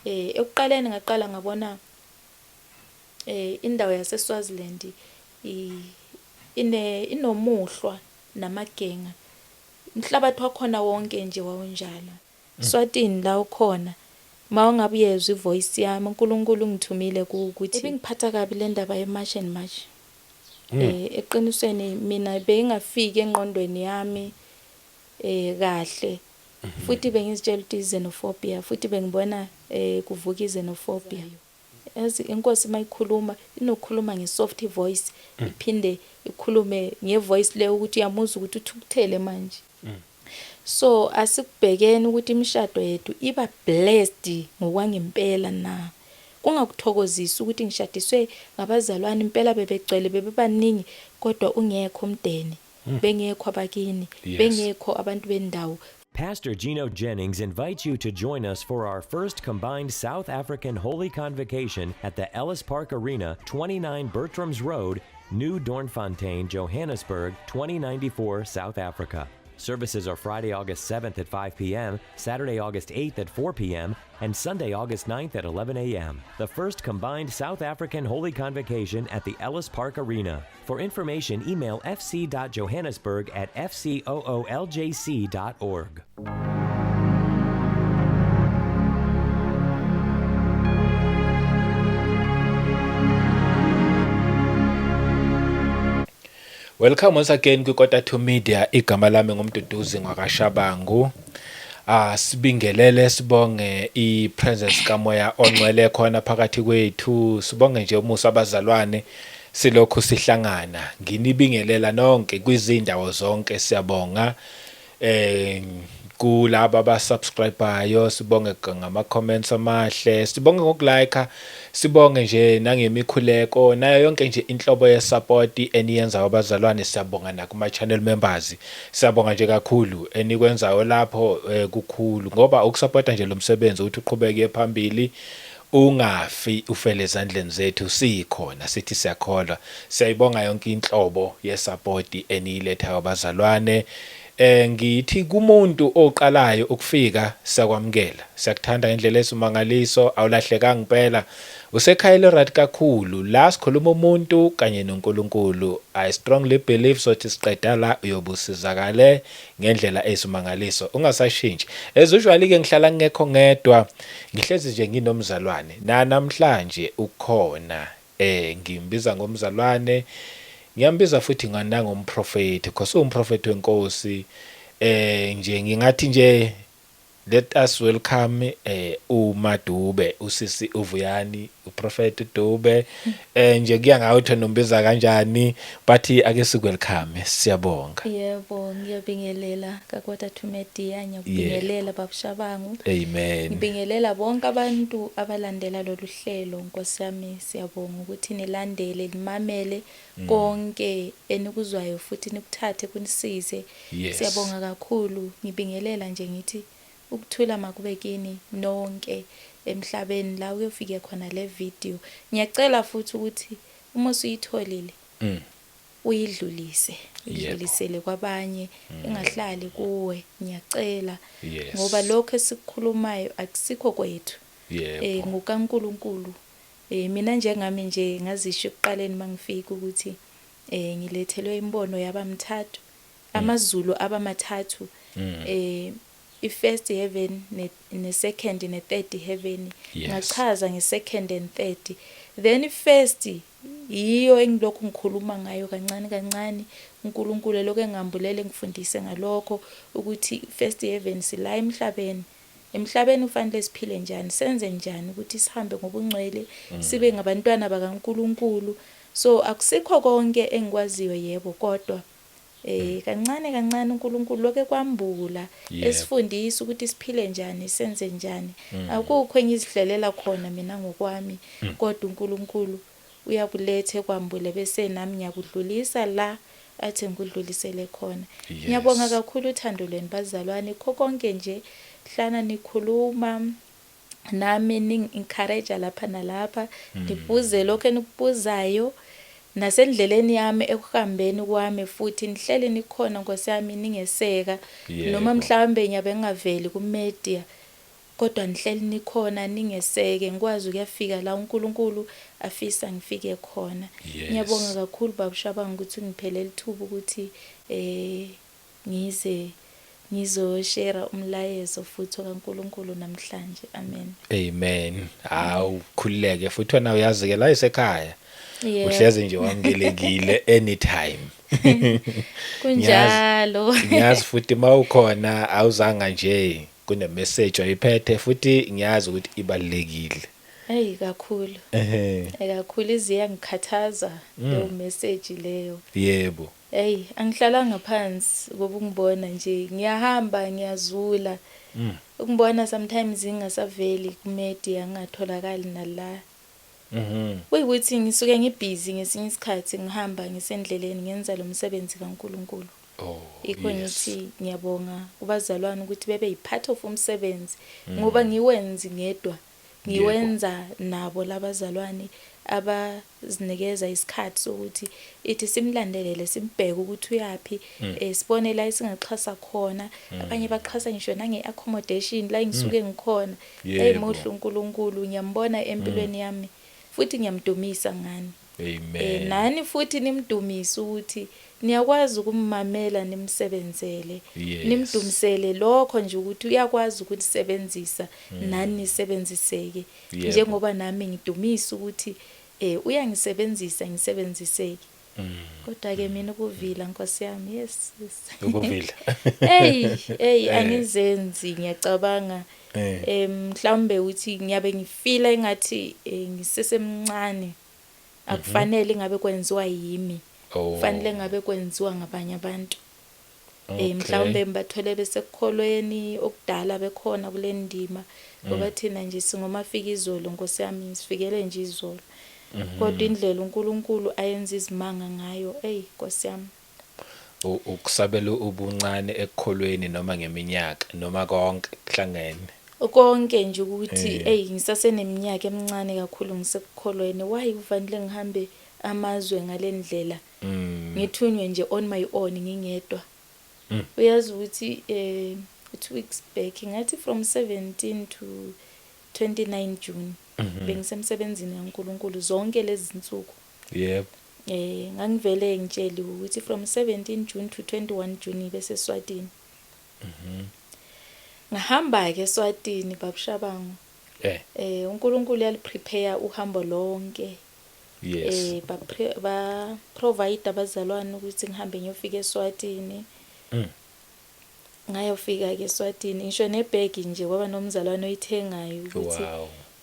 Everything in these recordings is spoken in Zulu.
ekuqaleni ngaqala ngabona indawo yaseSwaziland inomuhlwa namagenga. Umhlabathi wakhona wonke nje wawunjalo. Swatini la ukhona mawungabe uyezwa ivoice yami uNkulunkulu ngithumile ukuthi ebengiphatha kabi le ndaba yemarch and march. Eqinisweni mina bengingafiki engqondweni yami kahle futhi bengizitshela ukuthi xenophobia futhi bengibona kuvuka xenophobia. Yazi inkosi mayikhuluma inokukhuluma ngesoft voice iphinde ikhulume ngevoice le ukuthi uyamuzwa ukuthi uthukuthele manje. So asikubhekeni ukuthi imishado yethu iba blessed ngokwangempela na. Kungakuthokozisi ukuthi ngishadiswe ngabazalwane impela bebegcwele bebebaningi kodwa ungekho umndeni, bengekho abakini, bengekho abantu bendawo. Pastor Gino Jennings invites you to join us for our first combined South African Holy Convocation at the Ellis Park Arena, 29 Bertrams Road, New Doornfontein, Johannesburg, 2094, South Africa. Services are Friday, August 7th at 5 p.m., Saturday, August 8th at 4 p.m., and Sunday, August 9th at 11 a.m. The first combined South African Holy Convocation at the Ellis Park Arena. For information, email fc.johannesburg@fcooljc.org. Welcome once again kuKota 2 Media. Igama lami ngumduduzi ngwakashabangu. Sibingelele sibonge ipresence kamoya ongcwele khona phakathi kwethu. Sibonge nje umusa abazalwane silokhu sihlangana. Nginibingelela nonke kwizindawo zonke siyabonga. Kulabo abasubscribeayo sibonge ngama comments amahle, sibonge ngokulike, sibonge nje nangemikhuleko nayo yonke nje inhlobo ye support eniyenza abazalwane. Siyabonga na kuma channel members, siyabonga nje kakhulu enikwenzayo lapho kukhulu ngoba ukusupporta nje lo msebenzi ukuthi uqhubeke phambili ungafi ufele ezandleni zethu. Sikhona sithi siyakholwa, siyayibonga yonke inhlobo ye support eniletha abazalwane. Ngithi kumuntu oqalayo ukufika siyakwamukela, siyakuthanda indlela esumangaliso, awulahlekanga impela, usekhayile right kakhulu. La sikhuluma umuntu kanye noNkulunkulu. I strongly believe sothi siqeda la uyobusizakale ngendlela esumangaliso, ungasashintshi. As usually ke ngihlala ngekho ngedwa, ngihlezi nje nginomzalwane na namhlanje ukhona. Ngimbiza ngomzalwane, ngiyambiza futhi ngangomprofeti because umprofeti wenkosi. Nje ngingathi nje let us welcome uMadube, usisi uVuyani, uprofeti Dube. Nje kuya ngawuthi nombiza kanjani but ake sikwelcome. Siyabonga. Yebo, ngiyabingelela kaKota 2 Media, ngiyabingelela babushabangu. Amen. Ngibingelela bonke abantu abalandela lolu hlelo. Nkosi yami siyabonga ukuthi nilandele nimamele konke enikuzwayo futhi nikuthathe kunisize. Siyabonga kakhulu. Ngibingelela nje ngithi ukuthula makube kini nonke emhlabeni la uyofika khona le video. Ngiyacela futhi ukuthi uma usuyitholile uyidlulise, idlulisele kwabanye, engahlali kuwe. Ngiyacela ngoba lokho esikukhulumayo akusikho kwethu, ngokaNkulunkulu. Mina njengami nje ngazisho ekuqaleni mangifika ukuthi ngilethelwe imbono yabamthathu, amazulu abamathathu, i-first heaven ne-second ne-third heaven. Ngachaza nge-second and third, then i-first yiyo engilokhu ngikhuluma ngayo kancane kancane. uNkulunkulu lokho engambulele ngifundise ngalokho ukuthi first heaven sila emhlabeni. Emhlabeni ufanele siphile njani, senze njani ukuthi sihambe ngobungcwele, sibe ngabantwana bakaNkulunkulu. So akusikho konke engikwaziyo yebo, kodwa kancane kancane uNkulunkulu lokho kwambula esifundisa ukuthi siphile njani, senze njani. Akukho engizihlelela khona mina ngokwami, kodwa uNkulunkulu uyakulethe kwambule bese nami ngiyakudlulisa la athi ngikudlulisele khona. Ngiyabonga kakhulu uthando lweni bazalwane, konke nje hlana nikhuluma nami ni-encourage lapha nalapha, nibuze lokho enikubuzayo nasendleleni yami ekuhambeni kwami futhi nihlele nikhona Nkosi yami ningeseka. Noma mhlambe ngiyabe ngingaveli ku media kodwa nihleli nikhona ningeseke ngikwazi ukuyafika la uNkulunkulu afisa ngifike khona. Yes. Ngiyabonga kakhulu Baba Shabang ukuthi ungiphelele ithuba ukuthi ngize ngizoshare umlayezo futhi kaNkulunkulu namhlanje. Amen. Amen. Hawu khulileke futhi wena uyazi ke la esekhaya. Yeah. Uhleze nje wamkelekile anytime. Kunjalo. Ngiyazi futhi mawukhona awuzanga nje kune message oyiphethe futhi ngiyazi ukuthi ibalekile. Hey kakhulu. Kakhulu iziyangikhathaza leyo message leyo. Yebo. Hey angihlalanga phansi ngoba ungibona nje ngiyahamba ngiyazula. Ukubona sometimes ingasaveli ku media ngatholakali nala. Kuyikuthi ngisuke ngibusy ngesinye isikhathi ngihamba ngisendleleni ngenza lo msebenzi kaNkulunkulu. Ikho ngithi ngiyabonga kubazalwane ukuthi bebe yipart of umsebenzi ngoba ngiwenzi ngedwa ngiwenza nabo labazalwane abazinikeza isikhathi sokuthi ithi simlandelele simbheke ukuthi uyapi sibone la isingaxhasa khona abanye baxhasa ngisho nange-accommodation la ngisuke ngikhona mohle uNkulunkulu ngiyambona empilweni yami futhi ngiyamdumisa ngani. Amen. Nani futhi nimdumise ukuthi niyakwazi ukummamela nimsebenzele nimdumisele lokho nje ukuthi uyakwazi ukulisebenzisa nani nisebenziseke njengoba nami ngidumisa ukuthi uyangisebenzisa ngisebenziseke. Kodwa ke mina ukuvila Nkosi yami yes. Ukuvila. Angizenzi ngiyacabanga mhlawumbe uthi ngiyabe ngifila engathi ngisesemncane akufanele ngabe kwenziwa yimi. Kufanele ngabe kwenziwa ngabanye abantu. Mhlawumbe mbathole besekukholweni okudala bekhona kule ndima ngoba thina nje singomafika izolo Nkosi yami sifikele nje izolo. Kodwa indlela uNkulunkulu ayenza izimanga ngayo Nkosi yami. Ukusabela ubuncane ekukholweni noma ngeminyaka noma konke kuhlangene. Konke nje ukuthi ngisaseneminyaka emincane kakhulu ngisekukholweni why kufanele ngihambe amazwe ngalendlela ngithunywe nje on my own ngingedwa. Uyazi ukuthi 2 weeks back ngathi from 17 to 29 June bengisemsebenzini kaNkulunkulu zonke lezi zinsuku. Yep. Ngangivele ngitshela ukuthi from 17 June to 21 June bese Swatini. Ngahamba ke eSwatini Baba Shabangu. uNkulunkulu yaliprepare uhambo lonke. Yes. Ba provide abazalwane ukuthi ngihambe ngiyofika eSwatini. Ngayofika ke eSwatini ngisho nebag nje kwaba nomzalwane oyithengayo ukuthi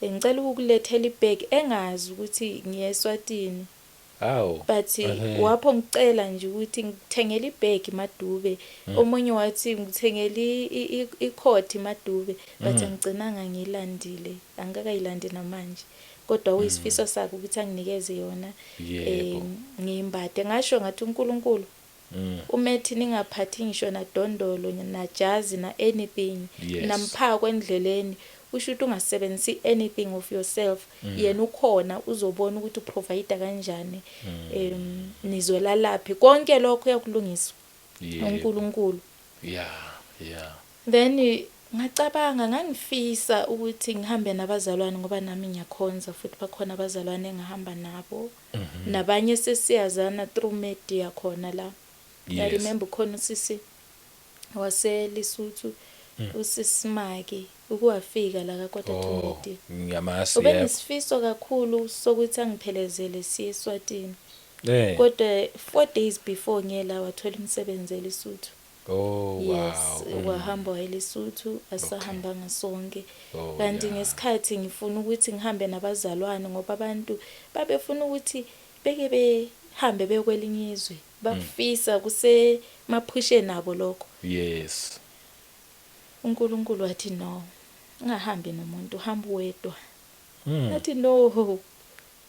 ngicela ukulethela ibag engazi ukuthi ngiye eSwatini. But wapho ngicela nje ukuthi ngithengele ibag Madube. Omunye wathi ngithengele ikhoti Madube but angigcinanga ngilandile angakayilandi namanje. Kodwa uyisifiso sakhe ukuthi anginikeze yona ngiyimbade ngasho ngathi uNkulunkulu umethi ningaphathi ngisho na dondolo na jazi na anything nampha kwendleleni usho ukuthi ungasebenzisi anything of yourself yena ukhona uzobona ukuthi uprovide kanjani nizwela laphi konke lokho uyakulungisa uNkulunkulu. Then ngacabanga ngangifisa ukuthi ngihambe nabazalwane ngoba nami ngiyakhonza futhi bakhona abazalwane engahamba nabo nabanye sesiyazana through media khona la. I remember khona usisi waseLesotho usisimaki ukuwafika la kaKwatata media. Ngiyamazi ube nesifiso kakhulu sokuthi angiphelezele siye eSwatini. Kodwa 4 days before ngiyela wathola umsebenzi eLesotho. Yes, wahamba eLesotho asahamba ngasonke. Kanti ngesikhathi ngifuna ukuthi ngihambe nabazalwane ngoba abantu babefuna ukuthi beke behambe bekwelinye izwe bafisa kuse maphushe nabo lokho. Yes. uNkulunkulu wathi no ungahambi nomuntu uhamba wedwa. Nathi no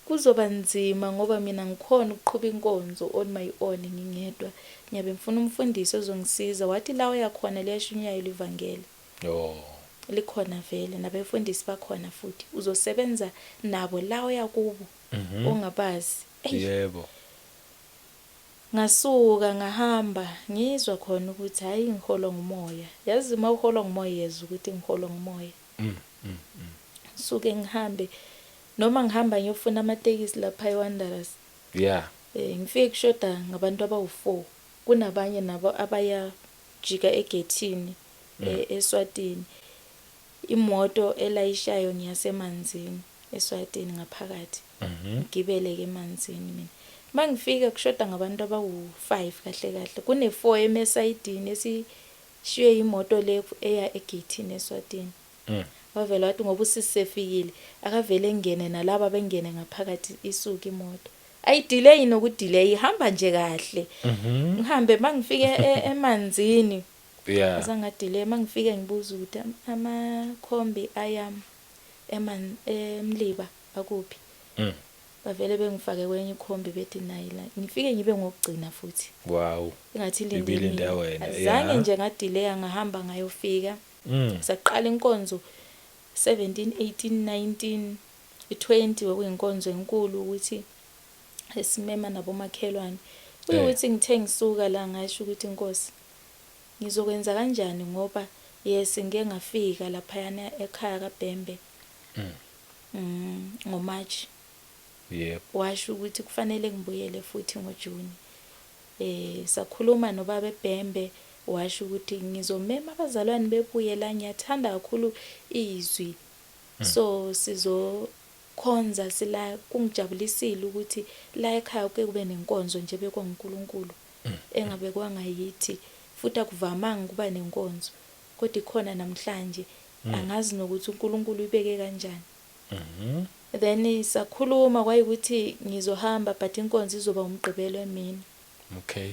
kuzoba nzima ngoba mina ngikhona ukuqhubha inkonzo on my own ngingedwa. Ngiyabe ngifuna umfundisi ozongisiza wathi la uyakhona leyashunyaya livangeli. Likhona vele nabefundisi bakhona futhi uzosebenza nabo la uyakubo ongabazi. Yebo. Ngasuka ngahamba ngizwa khona ukuthi hayi ngiholwa ngumoya. Yazi uma uholwa ngumoya yezwa ukuthi ngiholwa ngumoya. suke ngihambe noma ngihamba ngiyofuna amatekisi lapha eWanderers Yeah. ngifike kushoda ngabantu abawu4 kunabanye nabo abayajika egethini eSwatini imoto elayishayo ngiyasemanzini eSwatini ngaphakathi ngibeleke emanzini mina mangifika kushoda ngabantu abawu5 kahle kahle kune4 emesayidini esishiywe imoto le eya egethini eSwatini wavela wathi ngoba usisifikile akavele ngene nalabo bengene ngaphakathi isuka imoto ayidelay nokudelay ihamba nje kahle ngihambe mangifike emanzini Yeah. azangadelay mangifike ngibuza ukuthi amakhombi ayam emliba akuphi bavele bengifake kwenye ikhombi bethi nayila ngifike ngibe ngokugcina futhi Wow. engathi Ibilinde wena. azange nje ngadelay ngahamba ngayofika saqala inkonzo 17 18 19 20 kwakuyinkonzo enkulu ukuthi esimema nabomakhelwane ukuthi ngithe ngisuka la ngasho ukuthi inkosi ngizokwenza kanjani ngoba yes ngeke ngafika lapha yana ekhaya kaBhembe ngoMarch Yep. washo ukuthi kufanele ngibuyele futhi ngoJuni sakhuluma nobaba eBhembe washo ukuthi ngizomema abazalwane bebuye la ngiyathanda kakhulu izwi so sizokhonza sila kungijabulisile ukuthi la ekhaya kube nenkonzo nje bekwaNkulunkulu engabe kwangayithi futhi akuvamanga kuba nenkonzo kodwa ikhona namhlanje angazi nokuthi uNkulunkulu ubeke kanjani then sakhuluma kwayikuthi ngizohamba but inkonzo izoba umgqibelo emini Okay.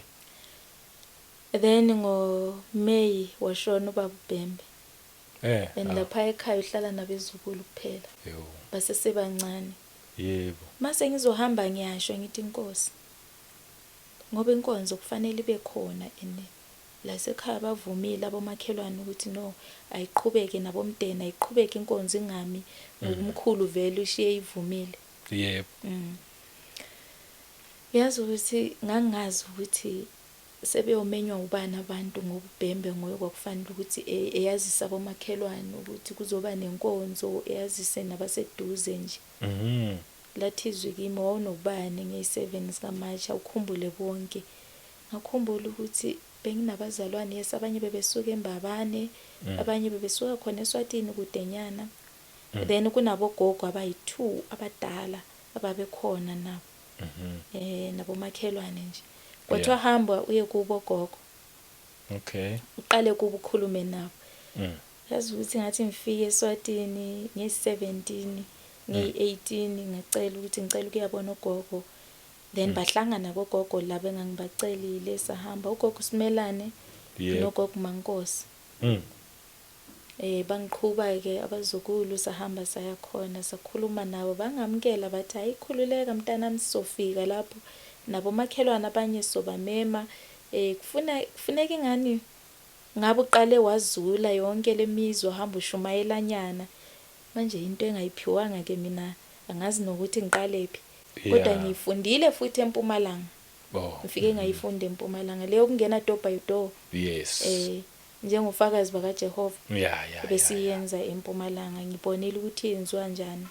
then ngoMay washona ubaba uBhembe and lapha ekhaya uhlala nabezukulu kuphela Yo. base sebancane Yebo. mase ngizohamba ngiyasho ngithi inkosi ngoba inkonzo kufanele ibe khona ene la sekhaya bavumile abomakhelwane ukuthi no ayiqhubeke nabomdeni ayiqhubeke inkonzo ingami ngokumkhulu vele ushiye ivumile Yebo. yazi ukuthi ngangazi ukuthi sebeyomenywa ubani abantu ngokuBhembe ngoyo kwakufanele ukuthi eyazisa abomakhelwane ukuthi kuzoba nenkonzo eyazise nabaseduze nje lathizwe kimi wawunobani nge7 sikaMarch ukhumbule bonke ngakhumbula ukuthi benginabazalwane yes abanye bebesuka eMbabane abanye bebesuka khona eSwatini kudenyana then kunabogogo abayi2 abadala ababekhona nabo nabomakhelwane nje kwathi wahamba uye kubo gogo Okay. uqale kuba ukhulume nabo yazi ukuthi ngathi ngifike eSwatini nge17 nge18 ngacela ukuthi ngicela ukuyabona ugogo then bahlangana gogogo laba engangibacelile sahamba ugogo Simelane nogogo Mankosi bangiqhuba ke abazukulu sahamba saya khona sakhuluma nabo bangamkela bathi ayikhululeka mntanami sofika lapho nabo makhelwana abanye sobamema kufuneka ingani ngabe uqale wazula yonke lemizwa hamba ushumayelanyana manje into engayiphiwanga ke mina angazi nokuthi ngiqalephi kodwa ngifundile futhi eMpumalanga ngifike ngayifunda eMpumalanga leyo kungena door by door Yes. njengofakazi bakaJehova Yeah. besiyenza eMpumalanga ngibonile ukuthi yenziwa kanjani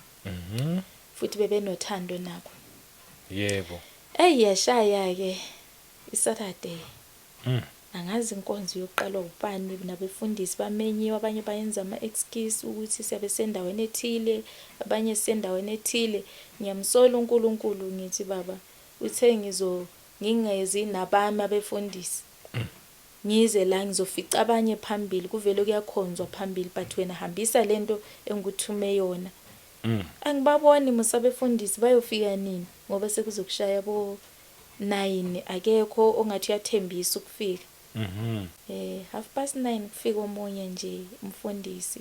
futhi bebenothando nabo Yebo. yashaya ke iSaturday angazi inkonzo yokuqala ubani nabefundisi bamenyiwe abanye bayenza ama-excuse ukuthi siyabe sendaweni ethile abanye sendaweni ethile ngiyamsola uNkulunkulu ngithi baba uthe ngingezi nabami abefundisi ngize la ngizofica abanye phambili kuvele kuyakhonzwa phambili but wena hambisa lento engikuthume yona angibaboni musabefundisi bayofika nini ngoba sekuzokushaya bo 9 akekho ongathi uyathembisa ukufika 9:30 kufika omunye nje umfundisi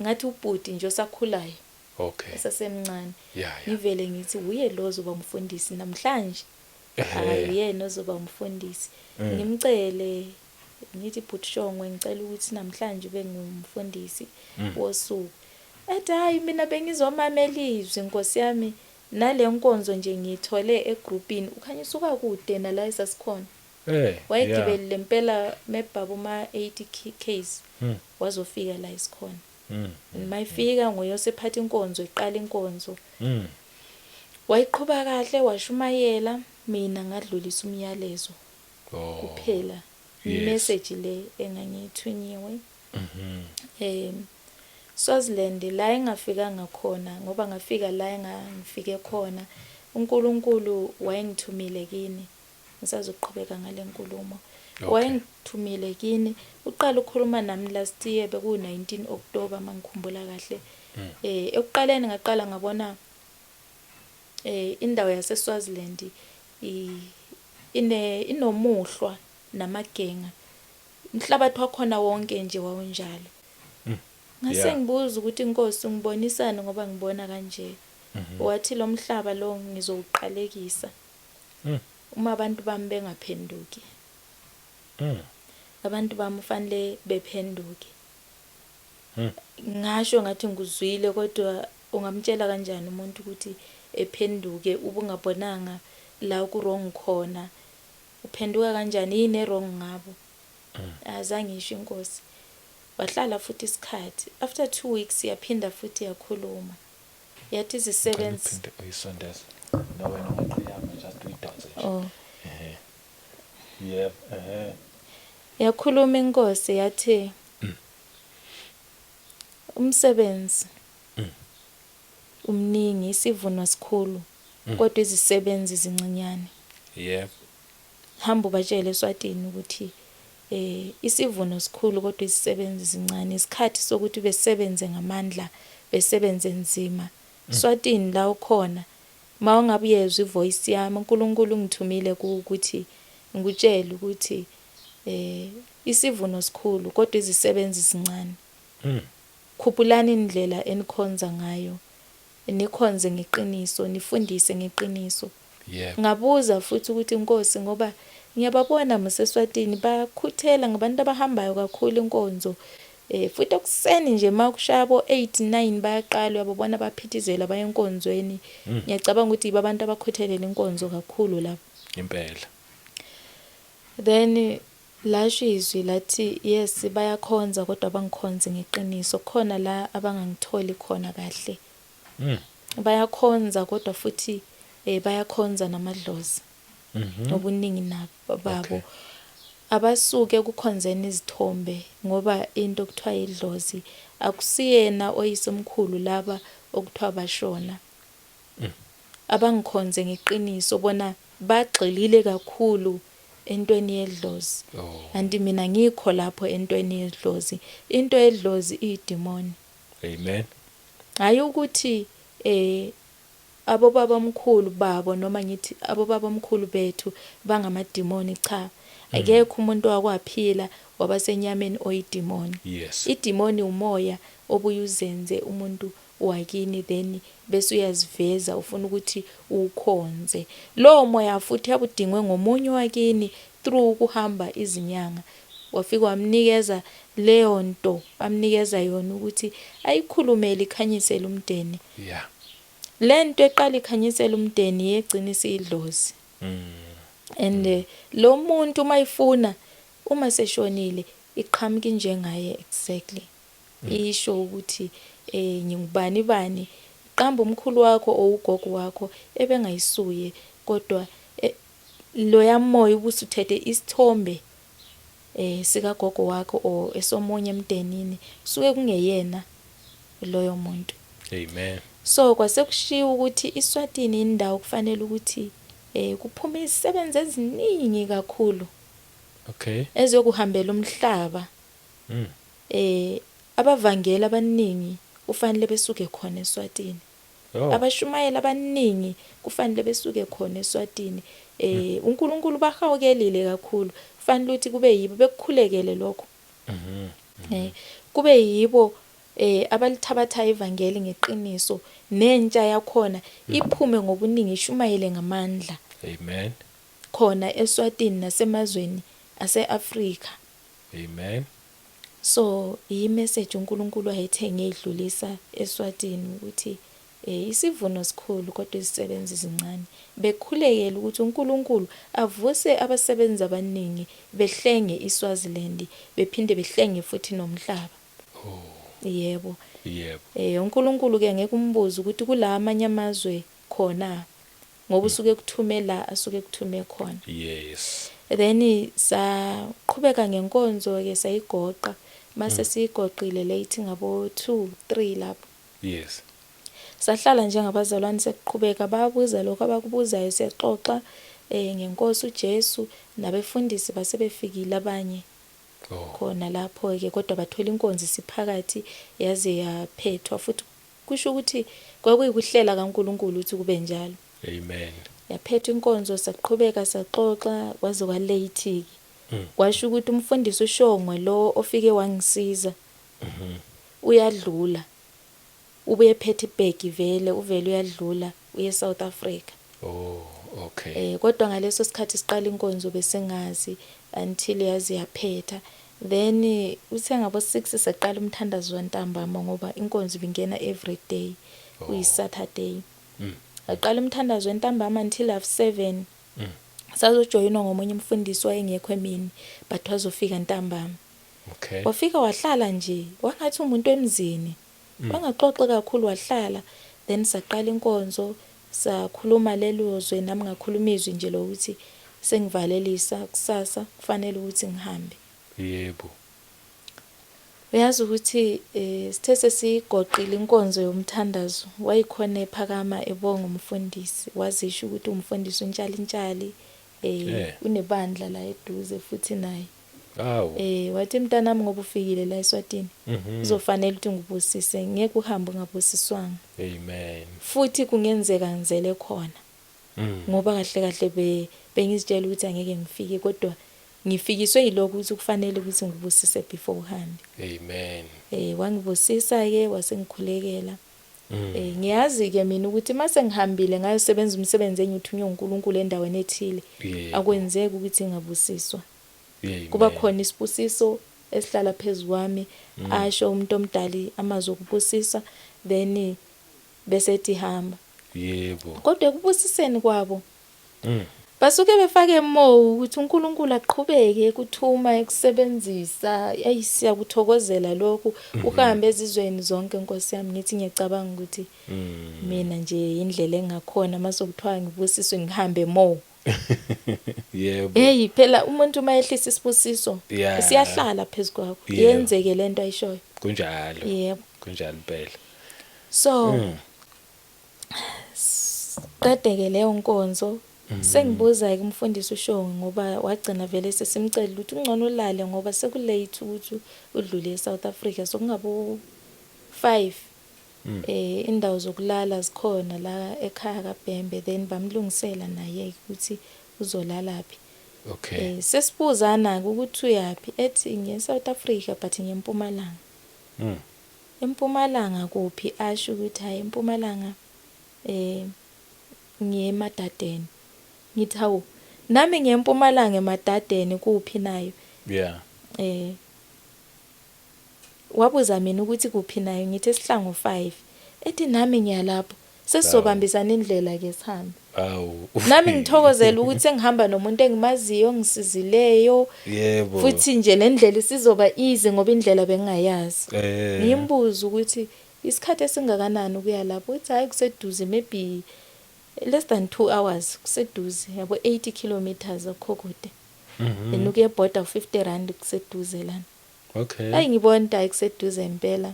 ngathi ubhuti nje osakhulayo Okay. esasemncane Yeah. ngivele ngithi uye lo ozoba umfundisi namhlanje yena ozoba umfundisi ngimcele ngithi Butshongwe ngicela ukuthi namhlanje ube ngumfundisi wosuku ethi hayi mina bengizomamela izwi Nkosi yami nale nkonzo nje ngithole egroupini ukhanya usuka kude nala esasikhona wayegibelile impela mebhaba uma 80 k's wazofika la isikhona mayifika ngoyosephatha inkonzo iqala inkonzo wayiqhuba kahle washumayela mina ngadlulisa umyalezo kuphela imessage le engangiyithunyiwe Swaziland la engafikanga khona ngoba ngafika la engangifike khona uNkulunkulu wayengithumile kini ngisazoqhubeka ngale nkulumo wayengithumile kini uqala ukukhuluma nami last year beku 19 October mangikhumbula kahle ekuqaleni ngaqala ngabona indawo yase Swaziland inomuhlwa namagenga umhlabathi wakhona wonke nje wawunjalo ngase ngibuza ukuthi inkosi ngibonisana ngoba ngibona kanje wathi lo mhlaba lo ngizowuqalekisa uma abantu bami bengaphenduki abantu bami ufanele bephenduke ngasho ngathi nguzwile kodwa ungamtshela kanjani umuntu ukuthi ephenduke ubungabonanga la ku wrong khona uphenduka kanjani yini wrong ngabo azange isho inkosi wahlala futhi isikhathi after 2 weeks yaphinda futhi yakhuluma yathi izisebenzi uyisondeza no wena ungaqhiyama just uyidonse nje yakhuluma inkosi yathi umsebenzi umningi isivuno sikhulu kodwa izisebenzi zincinyane hamba ubatshele eSwatini ukuthi isivuno sikhulu kodwa izisebenzi zincane isikhathi sokuthi besebenze ngamandla besebenze nzima Swatini la ukhona mawungabe uyezwa ivoice yami uNkulunkulu ngithumile ukuthi ngikutshela ukuthi isivuno sikhulu kodwa izisebenzi zincane khuphulani indlela enikhonza ngayo nikhonze ngeqiniso nifundise ngeqiniso ngabuza futhi ukuthi inkosi ngoba ngiyababona museSwatini bakhuthela ngabantu abahambayo kakhulu inkonzo futhi okuseni nje makushabo 8-9 bayaqala uyabona baphithizela baye enkonzweni ngiyacabanga ukuthi abantu abakhuthelela inkonzo kakhulu lapho impela then lasho izwi lathi yes bayakhonza kodwa bangikhonze ngeqiniso khona la abangangitholi khona kahle bayakhonza kodwa futhi bayakhonza namadlozi obuningi nabo abasuke kukhonzeni izithombe ngoba into okuthiwa idlozi akusiyena oyisomkhulu laba okuthiwa bashona abangikhonze ngeqiniso bona bagxilile kakhulu entweni yedlozi anti mina ngikho lapho entweni yedlozi into yedlozi idemoni amen hayi ukuthi abobaba omkhulu babo noma ngithi abobaba omkhulu bethu bangamademoni cha akekho umuntu wakwaphila wabasenyameni oyidemoni idemoni umoya obuyuzenze umuntu wakini then bese uyaziveza ufuna ukuthi ukhonze lo moya futhi abudingwe ngomunye wakini through ukuhamba izinyanga wafika wamnikeza leyo nto amnikeza yona ukuthi ayikhulumele ikhanyisele umndeni lento eqala ikhanyisele umndeni yegcina isidlozi and lo muntu mayifuna uma seshonile iqhamuka njengaye exactly isho ukuthi ngingubani bani qamba umkhulu wakho owugogo wakho ebengayisuye kodwa lo yamoya ubusuthethe isithombe sika gogo wakho o esomunye emndenini suke kungeyena loyo muntu amen so kwasekushiya ukuthi iSwatini indawo kufanele ukuthi kuphume izisebenzi eziningi kakhulu ezokuhambela umhlaba abavangeli abaningi kufanele besuke khona eSwatini abashumayela abaningi kufanele besuke khona eSwatini uNkulunkulu bahawukelile kakhulu kufanele ukuthi kube yibo bekukhulekele lokho kube yibo abalithabatha ivangeli ngeqiniso nentsha yakhona iphume ngobuningi ishumayele ngamandla amen khona eSwatini nasemazweni aseAfrika amen so imessage uNkulunkulu ayethe ngiyidlulisa eSwatini ukuthi isivuno sikhulu kodwa izisebenzi zincane bekhulekela ukuthi uNkulunkulu avuse abasebenzi abaningi behlenge iSwaziland bephinde behlenge futhi nomhlaba Yebo. Yebo. uNkulunkulu ke ngeke umbuze ukuthi kula amanye amazwe khona ngoba usuke kuthume la asuke kuthume khona. Yes. Then saqhubeka ngenkonzo ke sayigoqa mase sigoqile late ngabo 2-3 lapho. Yes. Sahlala njengabazalwane sekuqhubeka bayabuza lokho abakubuzayo siyaxoxa ngenkosi uJesu nabefundisi basebefikile abanye khona lapho ke kodwa bathola inkonzo siphakathi yaze yaphethwa futhi kusho ukuthi kwakuyikuhlela kaNkulunkulu ukuthi kube njalo. Amen. Yaphethwa inkonzo saqhubeka saxoxa kwaze kwalate kwasho ukuthi umfundisi uShongwe lo ofike wangisiza uyadlula ubuye phethe ibhegi vele uyadlula uye South Africa. Oh, okay. Kodwa ngaleso sikhathi siqala inkonzo besengazi until yazi yaphetha. Then uthe ngabo 6 seqala umthandazo wantambama ngoba inkonzo ibingena every day kuyiSaturday. Aqala umthandazo wantambama until 7. Sazojoyinwa ngomunye umfundisi wayengekho emini but wazofika ntambama. Okay. Wafika wahlala nje wangathi umuntu emzini. Wangaxoxa kakhulu wahlala then saqala inkonzo sakhuluma lelozwe nami ngakhuluma izwi nje lokuthi sengivalelisa kusasa kufanele ukuthi ngihambe. Yebo. Uyazi ukuthi sithe sesigoqile inkonzo yomthandazo wayikhona ephakama ebonga umfundisi wazisho ukuthi umfundisi untshali unebandla la eduze futhi naye. Wathi mntanami ngoba ufikile la eSwatini uzofanele ukuthi ngibusise ngeke uhambe ngabusiswanga. Amen. Futhi kungenzeka ngizele khona ngoba kahle kahle bengizitshela ukuthi angeke ngifike kodwa ngifikiswe yiloko ukuthi kufanele ukuthi ngibusise before uhambe. Amen. Wangibusisa ke wasengikhulekela. Ngiyazi ke mina ukuthi mase ngihambile ngayosebenza umsebenzi engithunywe uNkulunkulu endaweni ethile akwenzeki ukuthi ngabusiswa. Kuba khona isibusiso esihlala phezukwami asho umuntu omdali amazwi okubusisa then bese ethi hamba. Yebo. Kodwa ekubusiseni kwabo basuke befake mo ukuthi uNkulunkulu aqhubeke ukuthuma ekusebenzisa ayisiyakuthokozela lokhu uhambe ezizweni zonke Nkosi yami ngithi ngiyacabanga ukuthi mina nje indlela engakhona mase kuthiwa ngibusiswe ngihambe mo. Yebo. Phela umuntu mayehlisa isibusiso siyahlala phezukwakho yenzeke lento ayishoyo. Kunjalo. Yebo. Kunjalo impela. So qedeke leyo nkonzo sengibuza ke umfundisi uShongwe ngoba wagcina vele sesimcela ukuthi ungcono ulale ngoba sekulate ukuthi udlule eSouth Africa sokungabo 5 indawo zokulala zikhona la ekhaya kaBhembe then bamlungisela naye ukuthi uzolalaphi. Okay. Sesibuzana ukuthi uyapi ethi ngeSouth Africa but ngeMpumalanga. eMpumalanga kuphi asho ukuthi hayi eMpumalanga ngiyeMadadeni. Ngithi hawu nami ngiyeMpumalanga eMadadeni kuphi nayo. Yeah. Wabuza mina ukuthi kuphi nayo ngithi esihlangu 5 ethi nami ngiyalapho sesizobambisana indlela ke sihambe. Nami ngithokozela ukuthi engihamba nomuntu engimaziyo ongisizileyo. Yebo. Futhi nje le ndlela isizoba easy ngoba indlela bengingayazi. Ngimbuza ukuthi isikhathi esingakanani ukuya lapho uthi hayi kuseduze maybe less than 2 hours kuseduze yabo 80 kilometers akhokude. Ukuya border 50 rand kuseduze lana. Okay. Hayi ngibona hayi kuseduze impela.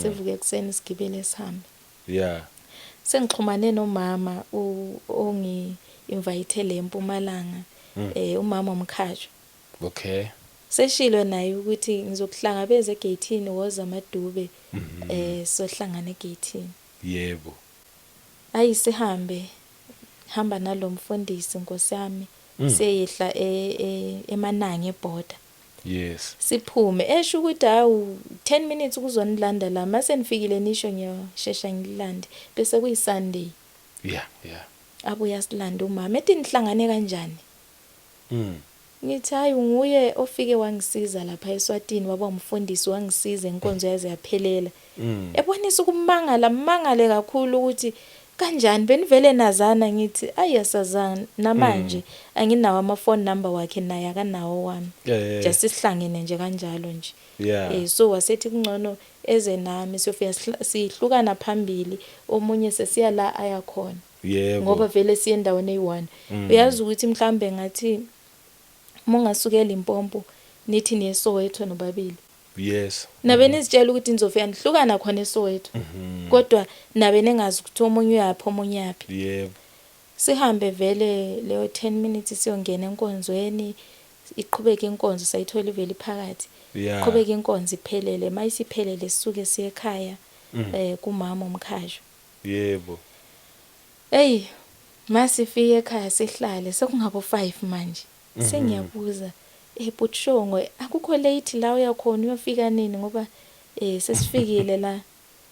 Sivuke ekseni sigibele sihambe. Yeah. Sengixhumane nomama ongi-invite le eMpumalanga umama Mkhajo. Okay. Seshilo naye ukuthi ngizokuhlangabeza egate woza amadube sohlangana egate. Yebo. Ayi sihambe hamba nalomfundisi Nkosi yami seyehla eMananga eborder. Yes. Siphume esho ukuthi hawu 10 minutes kuzonilanda la mase nifikile nisho ngiyoshesha ngilande bese kuyiSunday. Yeah. Abuya silanda umama ethi nihlangane kanjani. Ngithi hayi nguye ofike wangisiza lapha eSwatini waba umfundisi wangisiza inkonzo yaze yaphelela. Ebonisa ukumangala mangale kakhulu ukuthi kanjani benivele nazana ngithi ayasazana namanje anginawo ama-phone number wakhe naye akanawo wami just sihlangene nje kanjalo nje so wasethi kungcono eze nami siyofika sihlukana phambili omunye sesiya la ayakhona ngoba vele siye endaweni eyi-1 uyazi ukuthi mhlambe ngathi mongasukela impompo nithi niye Soweto nobabili nabe nizitshela ukuthi nizofika nihlukana khona eSoweto kodwa nabe nengazi ukuthi omunye uyaphi omunye yaphi sihambe vele leyo 10 minutes siyongena enkonzweni iqhubeka inkonzo sayithola iveli phakathi iqhubeka inkonzo iphelele mayisiphelele sisuke siye ekhaya kumama umkhasho masifike ekhaya sihlale sekungabo 5 manje sengiyabuza Butshongo akukho late la uyakhona uyofika nini ngoba sesifikile la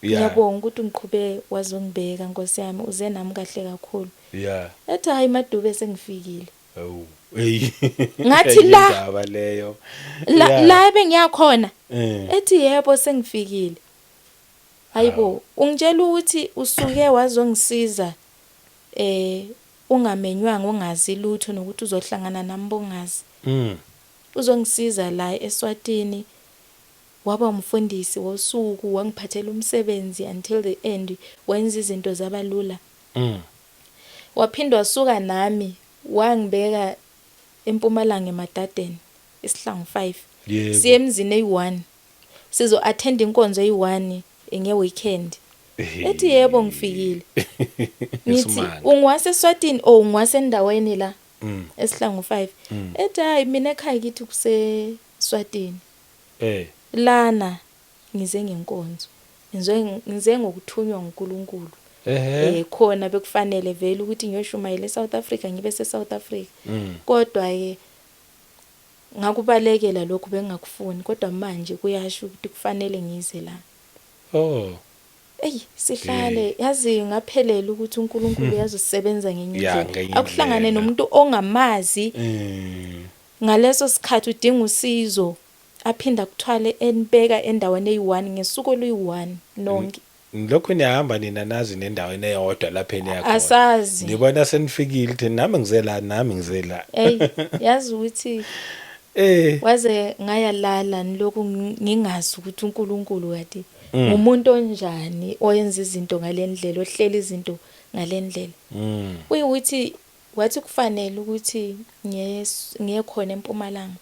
ngiyabonga ukuthi ungiqhube wazongibeka Nkosi yami uze nami kahle kakhulu ethi hayi Madube sengifikile ngathi la bengiyakhona ethi yebo sengifikile hayibo ungitshela ukuthi usuke wazongisiza ungamenywanga ungazi lutho nokuthi uzohlangana nami bongazi uzongisiza la eSwatini waba umfundisi wosuku wangiphathela umsebenzi until the end wenza izinto zabalula waphindwa wasuka nami wangibeka eMpumalanga eMadadeni isihlangu 5 siye emzini eyi1 sizo attend inkonzo eyi1 ngeweekend ethi yebo ngifikile ngithi ungwase eSwatini ungwase endaweni la esihlangu 5 ethi hayi mina ekhaya kithi kuseSwatini lana ngize ngenkonzo ngize ngokuthunywa uNkulunkulu khona bekufanele vele ukuthi ngiyoshumayela eSouth Africa ngibe seSouth Africa kodwa ngakubalekela lokhu bengakufuni kodwa manje kuyasho ukuthi kufanele ngize la sihlale yazi ngaphelela ukuthi uNkulunkulu yazosebenza ngenye indlela akuhlangane nomuntu ongamazi ngaleso sikhathi udinga usizo aphinda kuthwale enibeka endaweni eyi1 ngesuku oluyi1 nonke lokho niyahamba nina nazi nendaweni eyodwa lapha eniyakhona asazi ngibona senifikile ukuthi nami ngize la yazi ukuthi waze ngayalala lokhu ngingazi ukuthi uNkulunkulu kade umuntu onjani oyenza izinto ngalendlela ohlela izinto ngalendlela uyukuthi wathi kufanele ukuthi ngiye khona eMpumalanga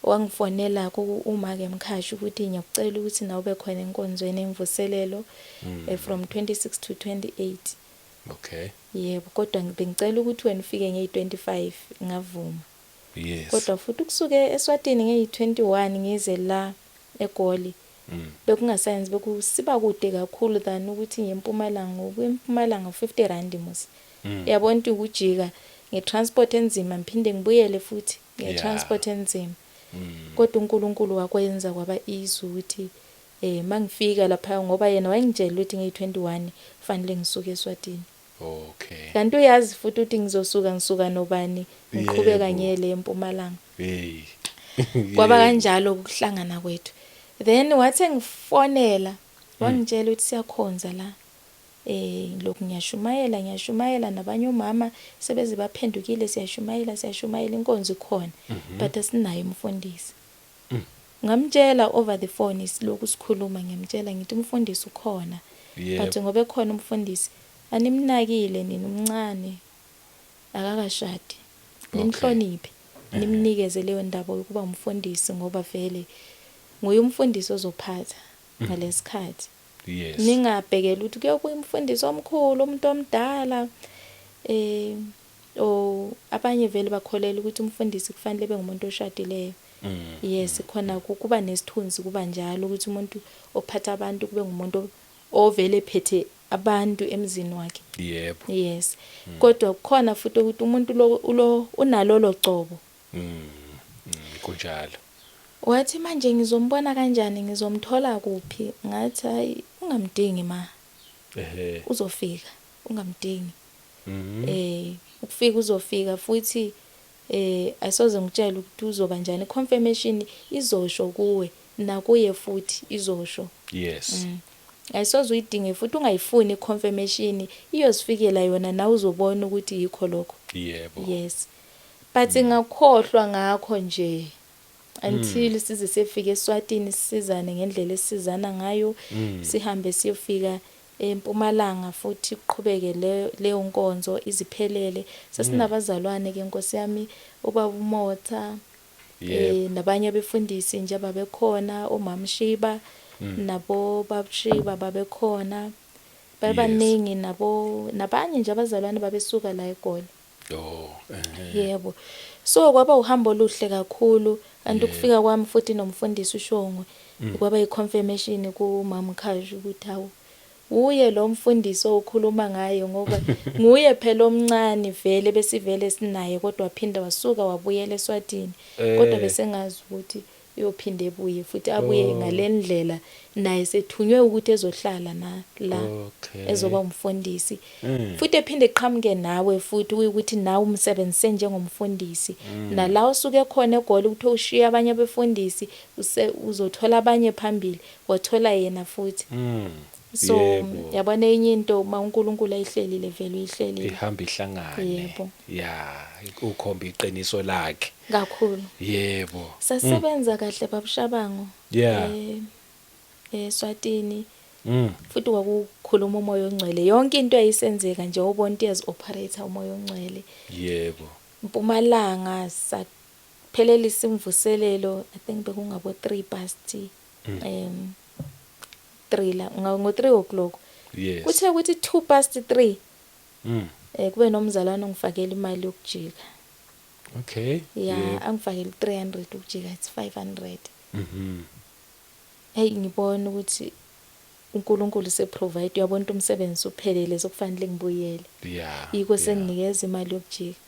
wangifonela uma ke mkhashi ukuthi ngiyakucela ukuthi nawe ube khona enkonzweni emvuselelo from 26 to 28 yebo kodwa bengicela ukuthi wena ufike nge25 ngavuma kodwa futhi kusuke eSwatini nge21 ngize la eGoli bekungasayenzi bekusiba kude kakhulu than ukuthi ngeMpumalanga ukweMpumalanga 50 rand musi yabona ukuthi ukujika ngetransport enzima ngiphinde ngibuyele futhi ngetransport enzima kodwa uNkulunkulu wakwenza kwaba easy ukuthi mangifika lapha ngoba yena wayengitshela ukuthi nge21 kufanele ngisuke eSwatini kanti uyazi futhi ukuthi ngisuka nobani ngiqhubeka ngiyele eMpumalanga kwaba kanjalo ukuhlangana kwethu then wathi ngifonela wangitshela ukuthi siyakhonza la lokhu ngiyashumayela nabanye omama sebeze baphendukile siyashumayela inkonzo ikhona but asinayo umfundisi ngamtshela over the phone isilokhu sikhuluma ngiyamtshela ngithi umfundisi ukhona but ngoba ekhona umfundisi animnakile nina umncane akakashadi nimhloniphe nimnikeze leyo ndaba yokuba umfundisi ngoba vele nguye umfundisi ozophatha ngalesikhathi ningabhekela ukuthi kuyobuya umfundisi omkhulu umuntu omdala abanye vele bakholela ukuthi umfundisi kufanele bengumuntu oshadileyo yes khona kuba nesithunzi kuba njalo ukuthi umuntu ophatha abantu kube ngumuntu ovele ephethe abantu emzini wakhe yes kodwa khona futhi ukuthi umuntu lo unalo locobo kunjalo wathi manje ngizombona kanjani ngizomthola kuphi ngathi hayi ungamdingi uzofika ungamdingi ukufika uzofika futhi asoze ngitshela ukuthi uzoba njani confirmation izosho kuwe nakuye futhi izosho ayisoze uyidinge futhi ungayifuni i-confirmation iyozifikela yona nawe uzobona ukuthi yikho lokho. Yebo. Yes. But ngakhohlwa ngakho nje until size sefike eSwatini sisizane ngendlela esizana ngayo sihambe siyofika eMpumalanga futhi kuqhubeke leyo nkonzo iziphelele. Sasinabazalwane ke Nkosi yami ubaba uMotha nabanye abefundisi nje ababekhona uMama Shiba nabo babshiba babekhona babaningi nabanye nje abazalwane babesuka la eGoli. Yebo. So kwaba uhambo oluhle kakhulu and ukufika kwami futhi nomfundisi uShongwe kwaba iconfirmation kuMama Khashu ukuthi hawu uye lo mfundisi okhuluma ngaye ngoba nguye phela omncane vele besivele sinaye kodwa waphinda wasuka wabuyela eSwatini kodwa besengazi ukuthi uyophinde ebuye futhi abuye ngalendlela naye sethunywe ukuthi ezohlala la ezoba umfundisi futhi ephinde eqhamuke nawe futhi ukuthi nawe umsebenzise njengomfundisi nala usuke khona eGoli ukuthi ushiya abanye abefundisi uzothola abanye phambili wathola yena futhi. So yabona enye into uNkulunkulu ayihlelile vele uyihlelile ihamba ihlangane. Yebo. Ukhomba iqiniso lakhe kakhulu. Yebo. Sasebenza kahle babushabango eSwatini futhi kwakukhuluma umoya ongcwele yonke into ayisenzeka nje ubona into operator umoya ongcwele. Yebo. Mpumalanga saphelelisa imvuselelo I think bekungabo 3 past 3 la ngo3 o'clock. Yes. Kuthe ukuthi 2 past 3 kube nomzalwane ongifakela imali yokujika. Okay. Angifakela 300 ukujika it's 500. Hey ngibona ukuthi uNkulunkulu seprovide uyabona umsebenzi uphelele sokufanele ngibuyele. Yiko senginikeza imali yokujika.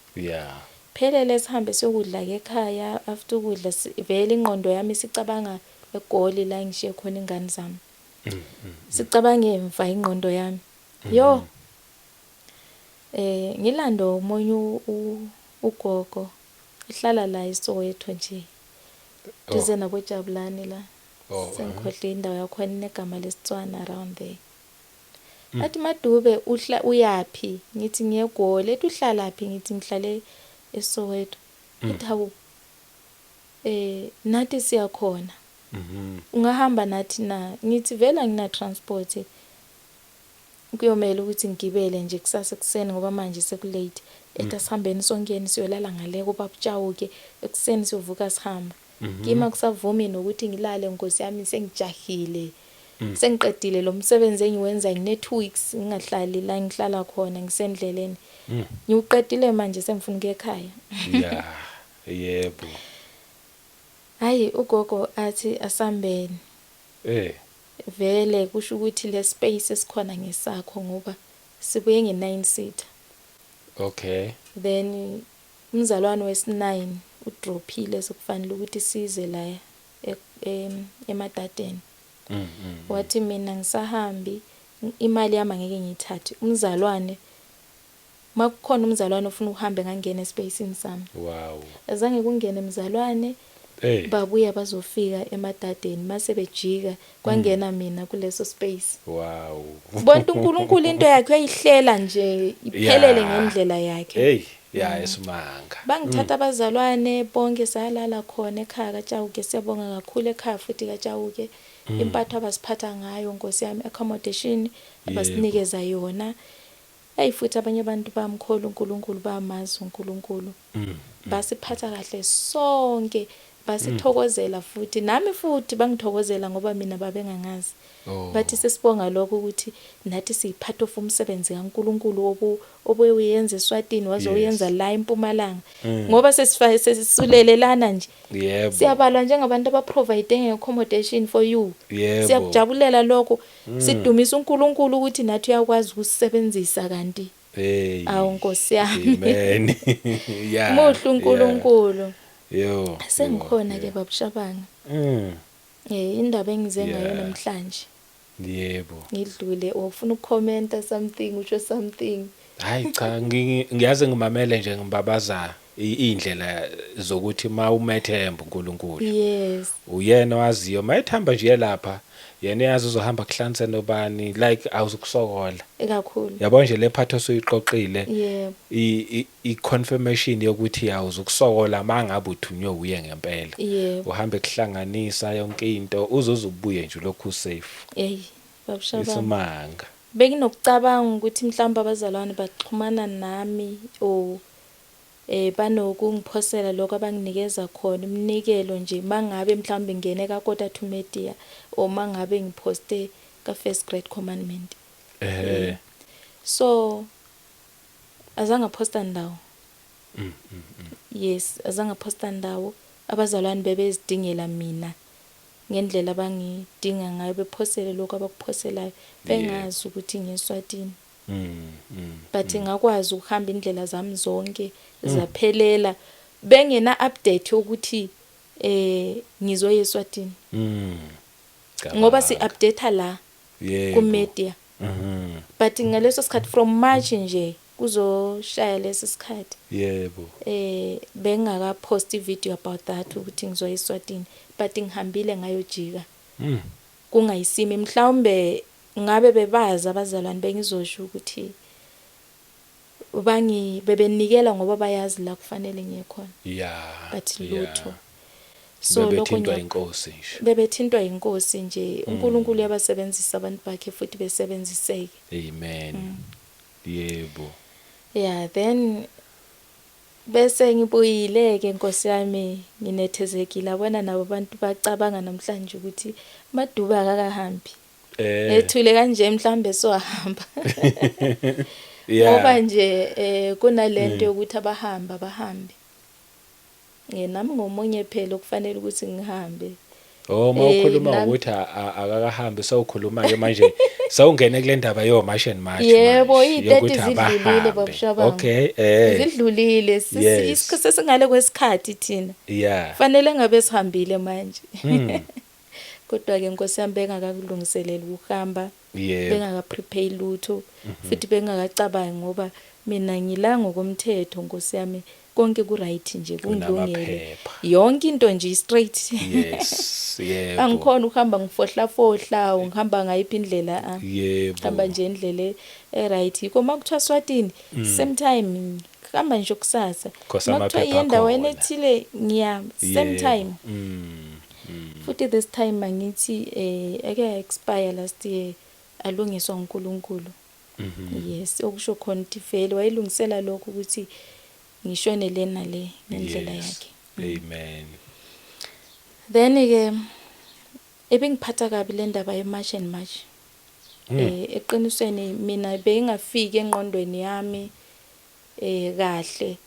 Phelele sihambe siyokudla ke ekhaya after ukudla vele ingqondo yami sicabanga eGoli la ngishiye khona ingane zami. Sicabange emva ingqondo yami. Yo. Ngilando umonye ugogo ihlala la eSoweto nje. Duze nabo Jabulani la. Sengikhohle indawo yakho negama lesitswana around there. Athi Madube uyapi ngithi ngiyeGoli ethi uhlala phi ngithi ngihlale eSoweto. Ethi hawu nathi siyakhona. Ungahamba nathi na ngithi vela ngina transport kuyomela ukuthi ngigibele nje kusasa ekseni ngoba manje sekulate ethi asihambeni sonkeni siyolala ngale kubabutshawu-ke ekseni siyovuka sihamba. Kima kusavumi nokuthi ngilale Nkosi yami sengijahile sengiqedile lo msebenzi engiwenza ngine2 weeks ngingahlali la ngihlala khona ngisendleleni ngiuqedile manje sengifuna ukuya ekhaya. Yebo. Hayi ugogo athi asambeni. Vele kusho ukuthi le space esikhona ngesakho ngoba sibuye nge9 seater. Okay. Then umzalwane wesi9 udrophile sokufanele ukuthi size la eMatateni. Wathi mina ngisahambi imali yami ngeke ngiyithathe. Umzalwane makukhona umzalwane ofuna uhambe ngangena espacini sami. Wow. Azange kungene umzalwane babuya bazofika eMatateni mase bejika kwangena mina kuleso space. Wow. Bonke uNkulunkulu into yakhe uyayihlela nje iphelele ngendlela yakhe. Esimanga. Bangithatha abazalwane bonke salala khona ekhaya kaTshawuke siyabonga kakhulu ekhaya futhi kaTshawuke impatho abasiphatha ngayo Nkosi yami accommodation abasinikeza yona. Futhi abanye abantu bamkhola uNkulunkulu bamazi uNkulunkulu. Basiphatha kahle sonke basithokozela futhi nami futhi bangithokozela ngoba mina babengangazi. Bathi sesibonga lokho ukuthi nathi siyiphatha of umsebenzi kaNkulunkulu obuyenza eSwatini wazoyenza la eMpumalanga ngoba sesisulelelana nje. Siyabalwa njengabantu abaprovide accommodation for you. Siyakujabulela lokho sidumisa uNkulunkulu ukuthi nathi uyakwazi ukusebenzisa kanti awu Nkosi yami. Amen. Muhle uNkulunkulu. Yo. Sengikhona ke babushabanga. Indaba engize ngayo namhlanje. Yebo. Ngidlule ufuna ukucomment something usho something. Hayi cha ngiyazi ngimamele nje ngibabaza indlela zokuthi mawumethemba uNkulunkulu Yes. uyena waziyo mayethamba nje lapha yena yazi uzohamba kuhlanze nobani like awuzukusokola Kakhulu. yabo nje le part osuyiqoqile Yebo. i confirmation yokuthi awuzukusokola mangabe uthunywe uye ngempela Yebo. uhambe kuhlanganisa yonke into ubuye nje lokhu safe Hey, babusha bami. isimanga Benginokucabanga ukuthi mhlawumbe abazalwane baxhumana nami o banokungiphosela lokho abanginikeza khona umnikelo nje mangabe mhlawumbe ngene kaKota to Media o mangabe ngiposte ka First Great Commandment. So azange posta ndawo. Yes, azange posta ndawo. Abazalwane bebezidingela mina ngendlela abangidinga ngayo bephosele lokho abakuphoselayo bengazi ukuthi ngiyeSwatini. But ngakwazi ukuhamba indlela zami zonke zaphelela bengena update ukuthi ngizoya eSwatini. Ngoba si update la ku media. But ngaleso sikhathi from March nje kuzoshaya leso sikhathi. Yebo. Bengaka post video about that ukuthi ngizoya eSwatini but ngihambile ngayojika. Kungayisimi mhlawumbe ngabe bebazi abazalwane bengizosho ukuthi bebenikela ngoba bayazi la kufanele ngiye khona. Yeah. But lutho. So bebethintwa inkosi nje. Bebethintwa inkosi nje. uNkulunkulu yabasebenzisa abantu bakhe futhi besebenziseke. Amen. Yebo. Yeah, then bese ngibuyile ke Nkosi yami nginethezekile abona nabo abantu bacabanga namhlanje ukuthi Maduba akakahambi. Ethule kanje mhlambe sohamba. Ngoba nje kunalento yokuthi abahambe. Nami ngomunye phela okufanele ukuthi ngihambe. Mawukhuluma ukuthi akakahambi sawukhuluma ke manje sawungene kule ndaba yomarch and march. Yebo i30 zidlulile babushabanga. Okay. Zidlulile isikhathi singale kwesikhathi thina. Yeah. Fanele ngabe sihambile manje. Kodwa ke Nkosi yami bengakakulungiselela ukuhamba. Bengaka prepare lutho futhi bengakacabangi ngoba mina ngila ngokomthetho Nkosi yami konke ku right nje kungilungele yonke into nje straight. Yes. Yebo. Angikhona ukuhamba ngifohla ngihamba ngayiphi indlela Yebo. Hamba nje indlela right yiko makuthiwa Swatini same time hamba nje kusasa makuthiwa endaweni ethile ngiya same time. Futhi this time mangithi ake expire last year alungiswa uNkulunkulu. Yes okusho khona ukuthi vele wayilungisela lokho ukuthi ngishone lena le ngendlela yakhe. Amen. Then ke ebengiphatha kabi le ndaba yemarch and march. Eqinisweni mina bengingafiki engqondweni yami kahle.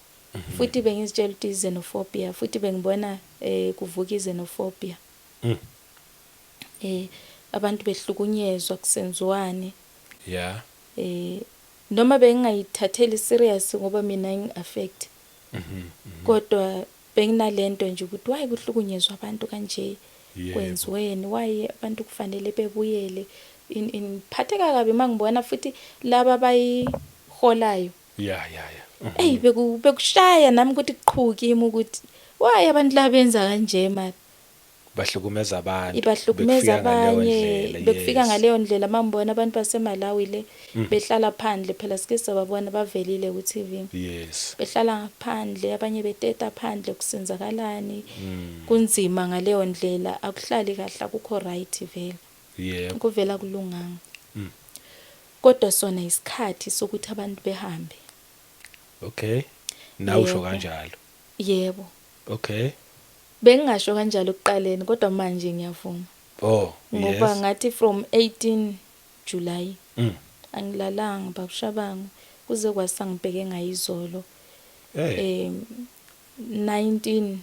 Futhi bengizitshela ukuthi xenophobia futhi bengibona kuvuka xenophobia. Abantu behlukunyezwa kusenziwane. Yeah. Noma bengingayithatheli serious ngoba mina ngi-affect. Kodwa benginalento nje ukuthi why kuhlukunyezwa abantu kanje kwenziweni why abantu kufanele bebuyele iniphatheka kabi mangibona futhi laba bayiholayo. Yeah. Bekushaya nami ukuthi qhuu kimi ukuthi why abantu la benza kanje manje. Bahlukumeza abantu. Ibahlukumeza abanye bekufika ngaleyo ndlela mangibona abantu baseMalawi le behlala phandle phela sike sababona bavelile ku TV. Yes. Behlala ngaphandle abanye beteta phandle kusenzakalani kunzima ngaleyo ndlela akuhlali kahle akukho right vele. Yebo. Kuvela kulunganga. Kodwa sona isikhathi sokuthi abantu behambe. Okay. Nawusho kanjalo. Yebo. Okay. Bengingasho kanjalo ekuqaleni kodwa manje ngiyavuma. Ngoba ngathi from 18 July angilalanga babushabanga kuze kwasangibheke ngayizolo. 19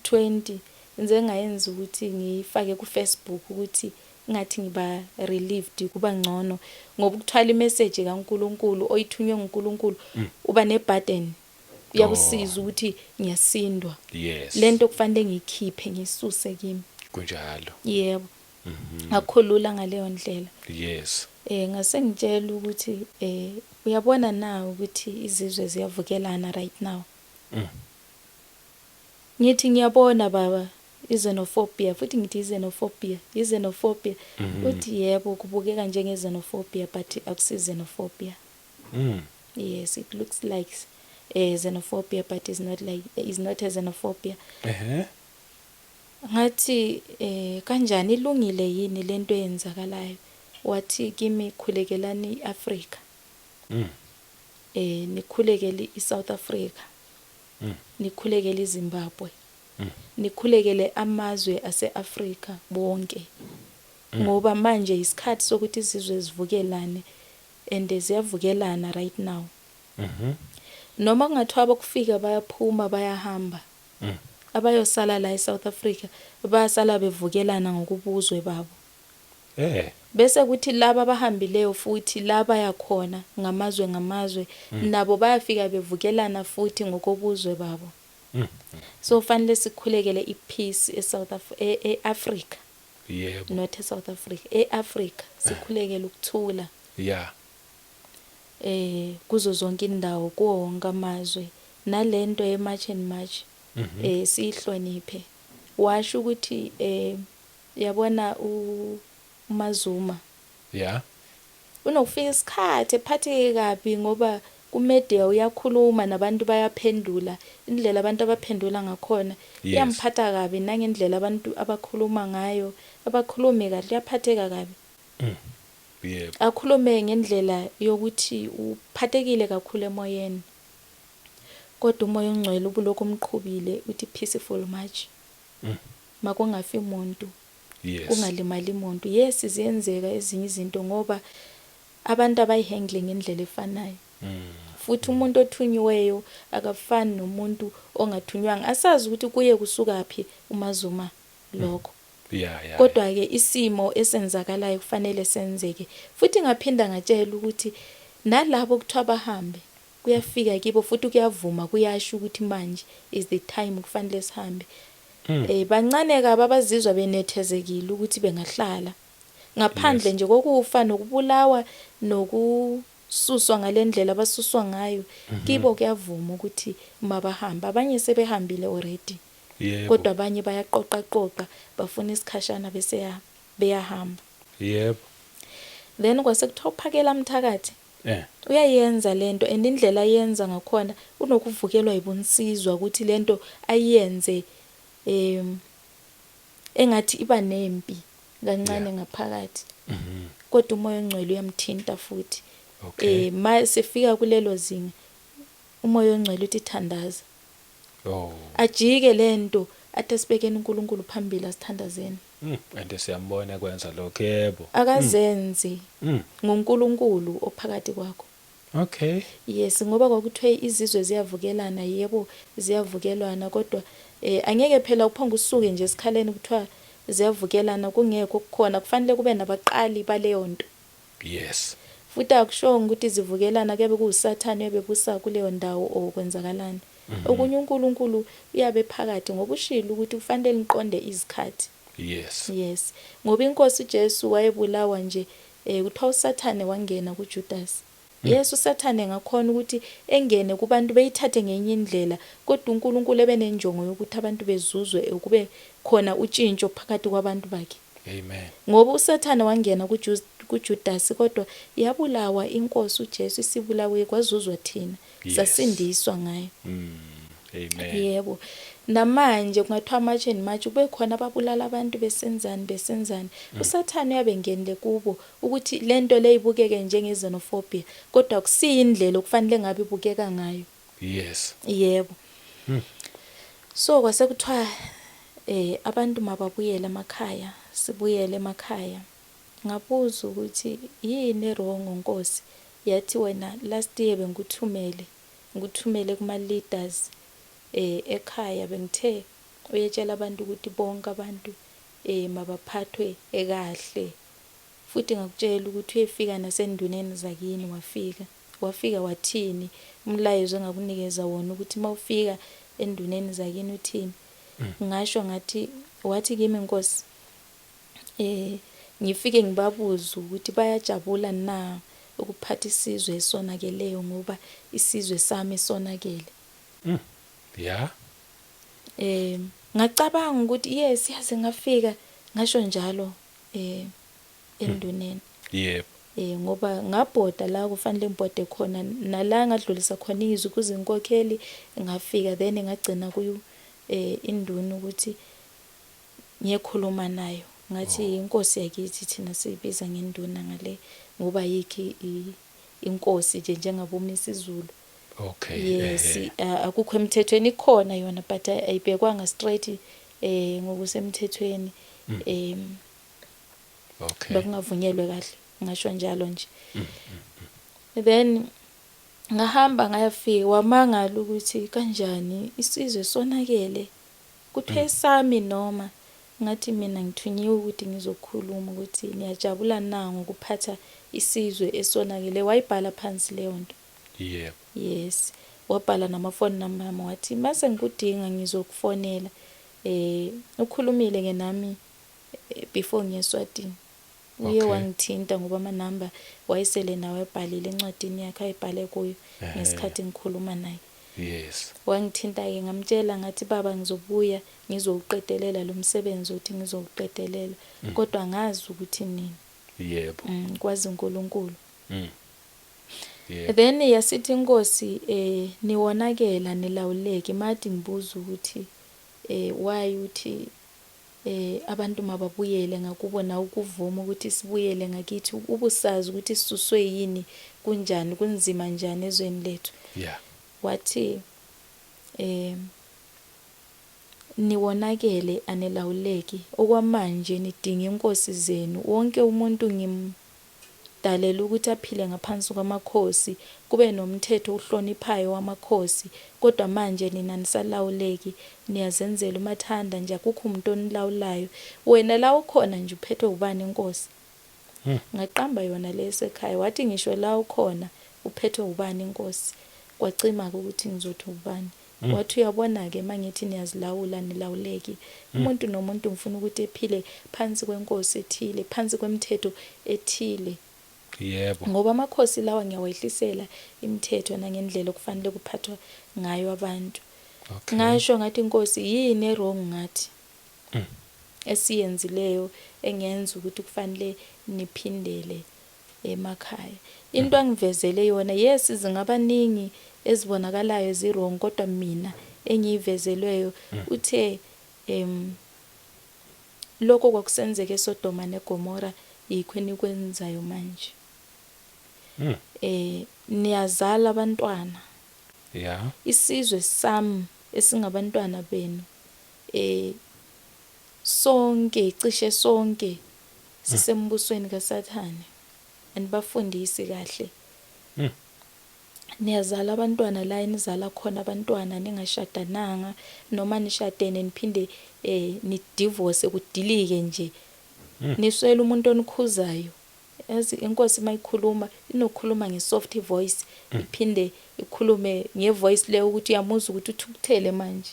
20 ngize ngayenza ukuthi ngifake ku Facebook ukuthi ngathi ngiba relieved kuba ngcono ngoba ukuthwala imessage kaNkuluNkulu oyithunywe nguNkulunkulu uba ne burden uyakusiza ukuthi ngiyasindwa. Yes. Lento kufanele ngikhiphe ngisuse kimi. Kunjalo. Yebo. Ngakhulula ngaleyo ndlela. Yes. Ngase ngitshela ukuthi uyabona nawe ukuthi izizwe ziyavukelana right now. Ngithi ngiyabona baba xenophobia futhi ngithi xenophobia uthi yebo kubukeka njenge xenophobia but akusi xenophobia. Yes, it looks like xenophobia but it's not a xenophobia. Ngathi kanjani ilungile yini lento eyenzakalayo? Wathi kimi khulekelani iAfrica. Nikhulekele iSouth Africa. Nikhulekele iZimbabwe. Nikhulekele amazwe aseAfrika bonke. Ngoba manje isikhathi sokuthi izizwe zivukelane and ziyavukelana right now. Noma kungathiwa abakufika bayaphuma bayahamba. Abayosala la eSouth Africa bayasala bevukelana ngokubuzwe babo. Bese kuthi laba abahambileyo futhi laba yakhona ngamazwe nabo bayafika bevukelana futhi ngokobuzwe babo. So fanele sikhulekele ipeace eAfrica. Yebo. Not eSouth Africa, eAfrica sikhulekele ukuthula. Yeah. Kuzo zonke indawo kuwo wonke amazwe nalento eMarch and March sihloniphe. Washo ukuthi yabona uMazuma. Yeah. Unokufika isikhathi ephatheke kabi ngoba kumedia uyakhuluma nabantu bayaphendula. Indlela abantu abaphendula ngakhona iyamthatha kabi nangendlela abantu abakhuluma ngayo. Abakhulumi kahle yaphatheka kabi. Yebo. Akhulume ngendlela yokuthi uphathekile kakhulu emoyeni. Kodwa umoya ongcwele ubuloko umqhubile uthi peaceful march. Makungafi umuntu. Yes. Kungalimali umuntu. Yes ziyenzeka ezinye izinto ngoba abantu abayihandle ngendlela efanayo. Futhi umuntu othunyiweyo akafani nomuntu ongathunywanga. Asazi ukuthi kuye kusuka phi uMazuma lokho. Yeah. Kodwa ke isimo esenzakalayo kufanele senzeke. Futhi ngaphinda ngatshela ukuthi nalabo kuthiwa bahambe kuyafika kibo futhi kuyavuma kuyasho ukuthi manje is the time kufanele sihambe. Bancane kabi abazizwa benethezekile ukuthi bengahlala. Ngaphandle nje kokufa nokubulawa nokususwa ngalendlela abasuswa ngayo kibo kuyavuma ukuthi mabahamba. Abanye sebehambile already. Yebo. Kodwa abanye bayaqoqa bafuna isikhashana bese beyahamba. Yebo. Then kwase kuthiwa uphakela mthakathi. Uyayenza lento and indlela ayenza ngakhona unokuvukelwa ibunsizwa ukuthi lento ayenze engathi iba nempi kancane ngaphakathi. Kodwa umoya ongcwele uyamthinta futhi. Masefika kulelo zinga umoya ongcwele uthi thandaza. Ajike lento athi sibekeni uNkulunkulu phambili asithandazeni. Ande siyambona kwenza lokho yebo. Akazenzi ngoNkulunkulu ophakathi kwakho. Okay. Yes ngoba kwakuthiwe izizwe ziyavukelana yebo ziyavukelana kodwa angeke phela kuphonga usuke nje esikhaleni kuthiwa ziyavukelana kungekho kukhona kufanele kube nabaqali baleyo nto. Yes. Futhi akusho ukuthi zivukelana kebe kuuSathane ebebusa kuleyo ndawo okwenzakalana. Okunye uNkulunkulu uyabe phakathi ngoba ushilo ukuthi kufanele niqonde izikhathi. Yes. Ngoba inkosi uJesu wayebulawa nje kuthiwa uSathane wangena kuJudas. Yes uSathane ngakhona ukuthi engene kubantu beyithathe ngenye indlela kodwa uNkulunkulu ebenenjongo yokuthi abantu bezuzwe kube khona utshintsho phakathi kwabantu bakhe. Amen. Ngoba uSathane wangena kuJudas kodwa yabulawa inkosi uJesu isibulawe kwazuzwa thina sasindiswa ngayo. Amen. Yebo. Namanje kungathiwa March and March kube khona ababulala abantu besenzani. uSathane uyabengenile kubo ukuthi lento leyibukeke njengexenophobia kodwa kusiyindlela okufanele ngabe ibukeka ngayo. Yes. Yebo. So kwase kuthiwa abantu mababuyele emakhaya, sibuyele emakhaya. Ngabuza ukuthi yini wrong Nkosi? Yathi wena last year ngikuthumele kuma leaders ekhaya bengithe uyetshela abantu ukuthi bonke abantu mabaphathwe ekahle. Futhi ngakutshela ukuthi uyefika nasenduneni zakini wafika wathini umlayezo engakunikeza wona ukuthi mawufika enduneni zakini uthini. Ngasho ngathi wathi kimi Nkosi ngifike ngibabuza ukuthi bayajabula na ukuphatha isizwe esonakeleyo ngoba isizwe sami esonakele. Yeah. ngacabanga ukuthi yes yaze ngafika ngasho njalo enduneni. Yebo. Ngoba ngabhoda la kufanele ngibhode khona nala ngadlulisa khona izwi kuzinkokheli ngafika then ngagcina kuyo induna ukuthi ngiyekhuluma nayo ngathi inkosi yakithi thina siyibiza ngenduna ngale ngoba yikhi inkosi nje njengabomisa izulu. Okay. Yes, akukho emthethweni ikhona yona but ayibhekwanga straight ngokusemthethweni. Okay. Bekungavunyelwe kahle ngasho njalo nje. Then ngahamba ngayafika wamangala ukuthi kanjani isizwe sonakele kuthe sami noma ngathi mina ngithunyiwe ukuthi ngizokhuluma ukuthi niyajabula na ngokuphatha isizwe esonakele. Wayibhala phansi leyo nto. Yebo. Yes, wabhala namafoni number ami wathi mase ngikudinga ngizokufonela. Ukhulumile ke nami before ngiyeSwatini. Uye wangithinta ngoba ama number wayesele nawe ebhalile encwadini yakhe ayibhale kuyo ngesikhathi ngikhuluma naye. Yes. Wangithinta ke ngamtshela ngathi baba ngizobuya ngizowuqedelela lo msebenzi uthi ngizowuqedelela kodwa ngazi ukuthi nini. Yebo. Kwazi uNkulunkulu. Yebo. Then yasithi inkosi niwonakela nilawuleke mathi ngibuza ukuthi why uthi abantu mababuyele ngakubo na ukuvuma ukuthi sibuyele ngakithi ubusazi ukuthi sisuswe yini kunjani kunzima njani ezweni lethu. Yeah. Wathi niwonakele anelawuleki okwamanje nidinga inkosi zenu wonke umuntu ngimdalela ukuthi aphile ngaphansi kwamakhosi kube nomthetho uhloniphayo wamakhosi kodwa manje nina nisalawuleki niyazenzela umathanda nje akukho umuntu onilawulayo wena la ukhona nje uphethwe ubani inkosi. Ngaqamba yona lesekhaya wathi ngisho la ukhona uphethwe ubani inkosi kwacima ukuthi ngizothi ubani. Wathi uyabona ke mangithi niyazilawula nilawuleki umuntu nomuntu ngifuna ukuthi ephile phansi kwenkosi ethile phansi kwemthetho ethile. Yebo. Ngoba amakhosi lawa ngiyawehlisela imithetho nangendlela okufanele kuphathwa ngayo abantu. Okay. Ngasho ngathi inkosi yini wrong ngathi esiyenzileyo engenza ukuthi kufanele niphindele emakhaya. Into angivezele yona yes zingabaningi ezibonakalayo ezirong kodwa mina engiyivezelweyo uthe lokho kwakusenzeka eSodoma neGomora yikho enikwenzayo manje. Niyazala abantwana. Yeah. Isizwe sami esingabantwana benu sonke cishe sonke sisembusweni kaSathane anibafundisi kahle. Niyazala abantwana la enizala khona abantwana ningashadananga noma nishadene niphinde ni divorce kudilike nje. Niswela umuntu onikhuzayo. Yazi inkosi mayikhuluma inokukhuluma ngesoft voice iphinde ikhulume ngevoice leyo ukuthi uyamuza ukuthi uthukuthele manje.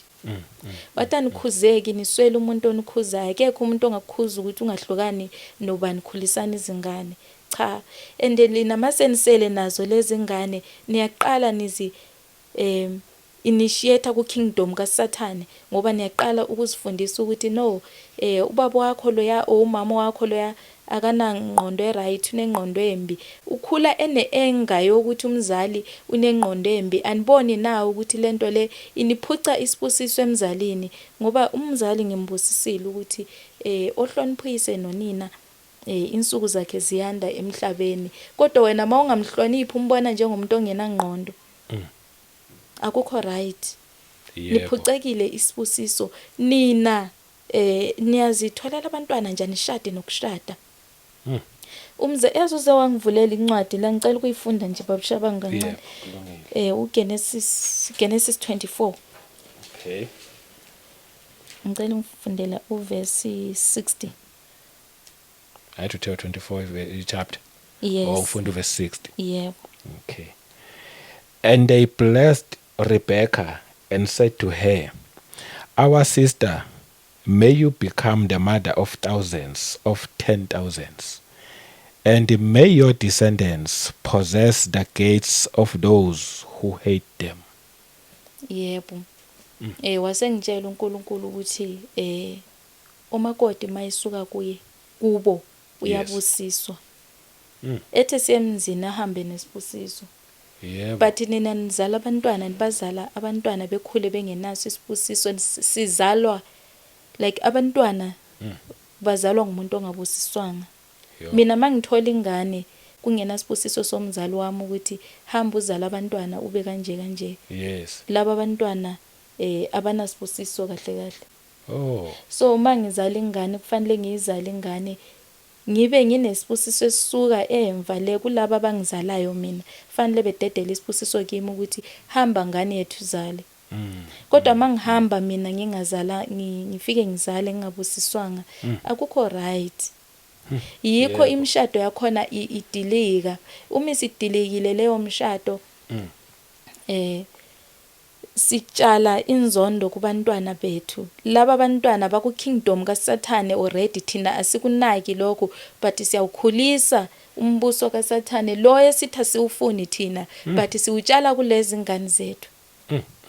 Wathi anikhuzeki niswela umuntu onikhuzayo akekho umuntu ongakukhuza ukuthi ungahlukani nobani khulisana izingane. Cha lina masenisele nazo lezi ngane niyaqala nizi initiate ku kingdom kaSathane ngoba niyaqala ukuzifundisa ukuthi no ubaba wakho loya umama wakho loya akanangqondo eright unengqondo embi ukhula eneenga yokuthi umzali unengqondo embi aniboni nawe ukuthi lento le iniphuca isibusiso emzalini ngoba umzali ngimbusisile ukuthi ohloniphise nonina insuku zakhe ziyanda emhlabeni kodwa wena mawungamhloniphi umbona njengomuntu ongenangqondo akukho right. Niphucekile isibusiso nina niyazitholela abantwana njani nishade nokushada. Ezoze wangivulela incwadi la ngicela ukuyifunda nje babushabanga kancane. uGenesis 24. Okay. Ngicela ngifundela uverse 60. I had to tell 24 chapter. Yes. Or ufunda verse 60. Yeah. Okay. And they blessed Rebekah and said to her, "Our sister, may you become the mother of thousands of 10,000s, and may your descendants possess the gates of those who hate them." Yebo. Wasengitshela uNkulunkulu ukuthi umakoti mayisuka kubo uyabusiswa. Ethe siyemzini ahambe nesibusiso. Yebo. But nina nizala abantwana nibazala abantwana bekhule bengenaso isibusiso, sizalwa like abantwana bazalwa ngumuntu ongabusiswanga. Mina mangithola ingane kungenasibusiso somzali wami ukuthi hamba uzala abantwana ube kanje kanje. Yes. Laba abantwana abanasibusiso kahle. Oh. So mangizala ingane kufanele ngizale ingane ngibe nginesibusiso esisuka emva le kulabo abangizalayo mina. Kufanele bededele isibusiso kimi ukuthi hamba ngane yethu uzale. Kodwa mangihamba mina ngingazala ngifike ngizale ngingabusiswanga akukho right. Yikho imishado yakhona idilika. Uma isidilikile leyo mshado sitshala inzondo kubantwana bethu. Laba abantwana baku kingdom kaSathane already thina asikunaki lokho but siyawukhulisa umbuso kaSathane lo esithi asiwufuni thina but siwutshala kulezi ngane zethu.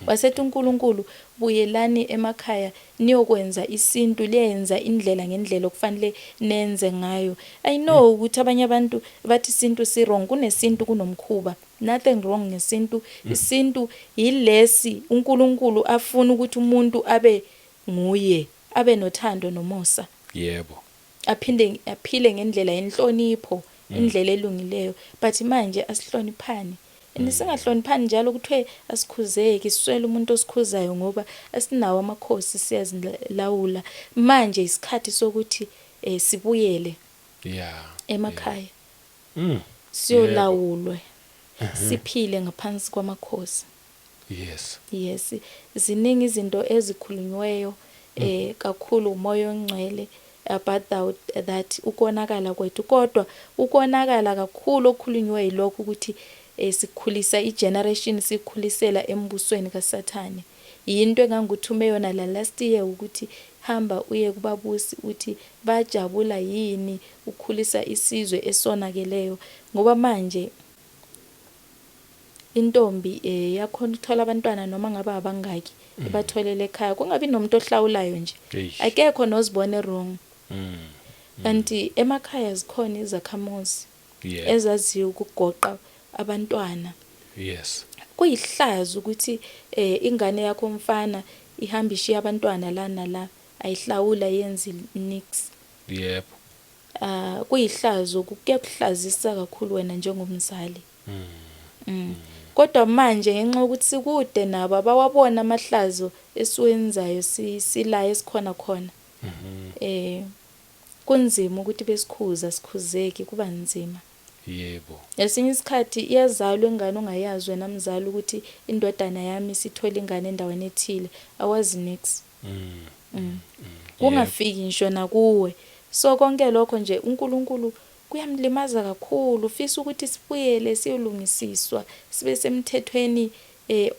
Wasethi uNkulunkulu buyelani emakhaya niyokwenza isintu liyenza indlela ngendlela okufanele nenze ngayo. I know ukuthi abanye abantu bathi isintu si wrong, kunesintu kunomkhuba. Nothing wrong ngesintu. Isintu yilesi uNkulunkulu afuna ukuthi umuntu abe nguye, abe nothando nomusa. Yebo. Aphile ngendlela yenhlonipho, indlela elungileyo. But manje asihloniphani. Nisingahloniphani njalo kuthiwe asikhuzeki siswele umuntu osikhuzayo ngoba asinawo amakhosi siyazilawula. Manje isikhathi sokuthi sibuyele emakhaya. Siyolawulwe. Siphile ngaphansi kwamakhosi. Yes. Ziningi izinto ezikhulunyweyo kakhulu umoya ongcwele about that ukonakala kwethu, kodwa ukonakala kakhulu okukhulunywe lokho ukuthi sikhulisa igeneration sikhulisela embusweni kaSathane. Yinto enganguthume yona la last year ukuthi hamba uye kubabusi uthi bajabula yini ukhulisa isizwe esonakeleyo ngoba manje intombi yakhona ukuthola abantwana noma ngaba abangaki batholele ekhaya kungabi nomuntu ohlawulayo nje. Akekho nozibone wrong. Kanti emakhaya zikhona izakhamuzi ezaziyo ukugoqa abantwana. Yes. Kuyihlazo ukuthi ingane yakho umfana ihamba ishiya abantwana la nala ayihlawula yenza nix. Yebo. Kuyihlazo kukuhlazisa kakhulu wena njengomzali. Kodwa manje ngenxa ukuthi sikude nabo abawabona amahlazo esiwenzayo sila esikhona khona. Kunzima ukuthi besikhuza sikhuzeki kuba nzima. Yebo. Esinye isikhathi iyazalwa ingane ongayazi wena mzali ukuthi indodana yami sithola ingane endaweni ethile awazi nix. Kungafiki ngisho nakuwe. So konke lokho nje uNkulunkulu kuyamlimaza kakhulu. Ufisa ukuthi sibuyele siyolungisiswa sibe semthethweni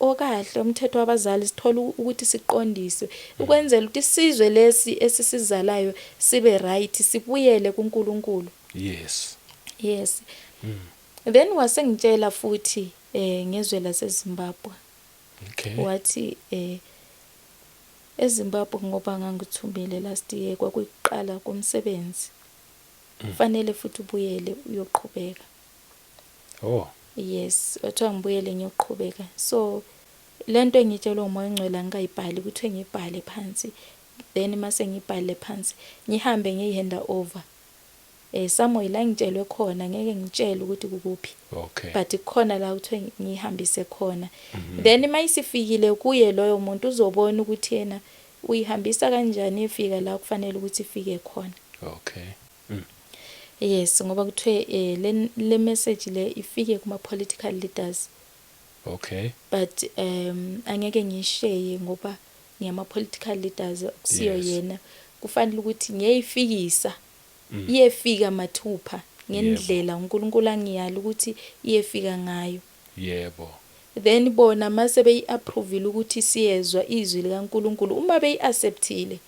okahle umthetho wabazali sithola ukuthi siqondiswe ukwenzela ukuthi isizwe lesi esisizalayo sibe right sibuyele kuNkulunkulu. Yes. Then wasengitshela futhi ngezwe laseZimbabwe. Wathi eZimbabwe ngoba ngangithumbile last year kwakuyiqala komsebenzi. Kufanele futhi ubuyele uyoqhubeka. Yes, wathi ngibuyele ngiyoqhubeka. So lento engitshelwe umoya ongcwele ngayibhali ukuthi ngibhale phansi. Then mase ngibhale phansi ngihambe ngiyihanda over. Somewhere la ngitshelwe khona ngeke ngitshele ukuthi kukuphi. But khona la ukuthi ngihambise khona. Then mayisifikile kuye loyo muntu uzobona ukuthi yena uyihambisa kanjani efika la kufanele ukuthi ifike khona. Yes, ngoba kuthiwe le message le ifike kuma political leaders. But angeke ngishare ngoba ngiyama political leaders kusiyo yena. Kufanele ukuthi ngiyifikisa. Iyefika mathupha ngendlela uNkulunkulu angiyala ukuthi iyefika ngayo. Yebo. Then bona mase beyiapprove ukuthi siyezwa izwi likaNkulunkulu uma beyiacceptile.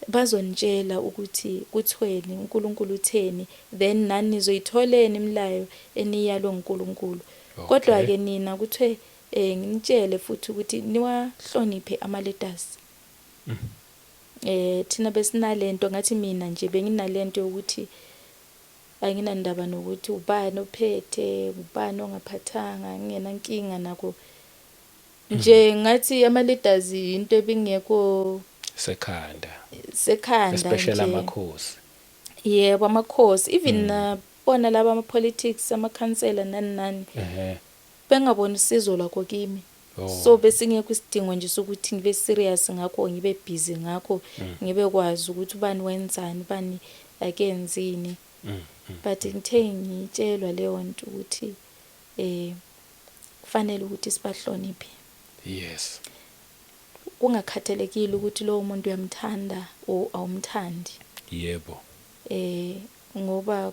Bazonitshela ukuthi kuthweni uNkulunkulu utheni then nani nizoyitholeni imilayo eniyalwe uNkulunkulu. Kodwa ke nina kuthiwe nginitshele futhi ukuthi niwahloniphe ama-leaders. Thina besinalento ngathi mina nje benginalento yokuthi anginandaba nokuthi ubani ophethe ubani ongaphathanga ngingenankinga nako nje ngathi ama-leaders into ebingekho sekhanda nje especially amakhosi. yebo amakhosi even bona laba ama-politics amakhansela nani bengabona usizo lwakho kimi. So besingekho isidingo nje sokuthi ngibe serious ngakho ngibe busy ngakho ngibe kwazi ukuthi ubani wenzani ubani akenzini. But ngithe ngitshelwa leyo nto ukuthi kufanele ukuthi sibahloniphe. Yes. Kungakhathalekile ukuthi lowo muntu uyamthanda o awumthandi. Yebo. Ngoba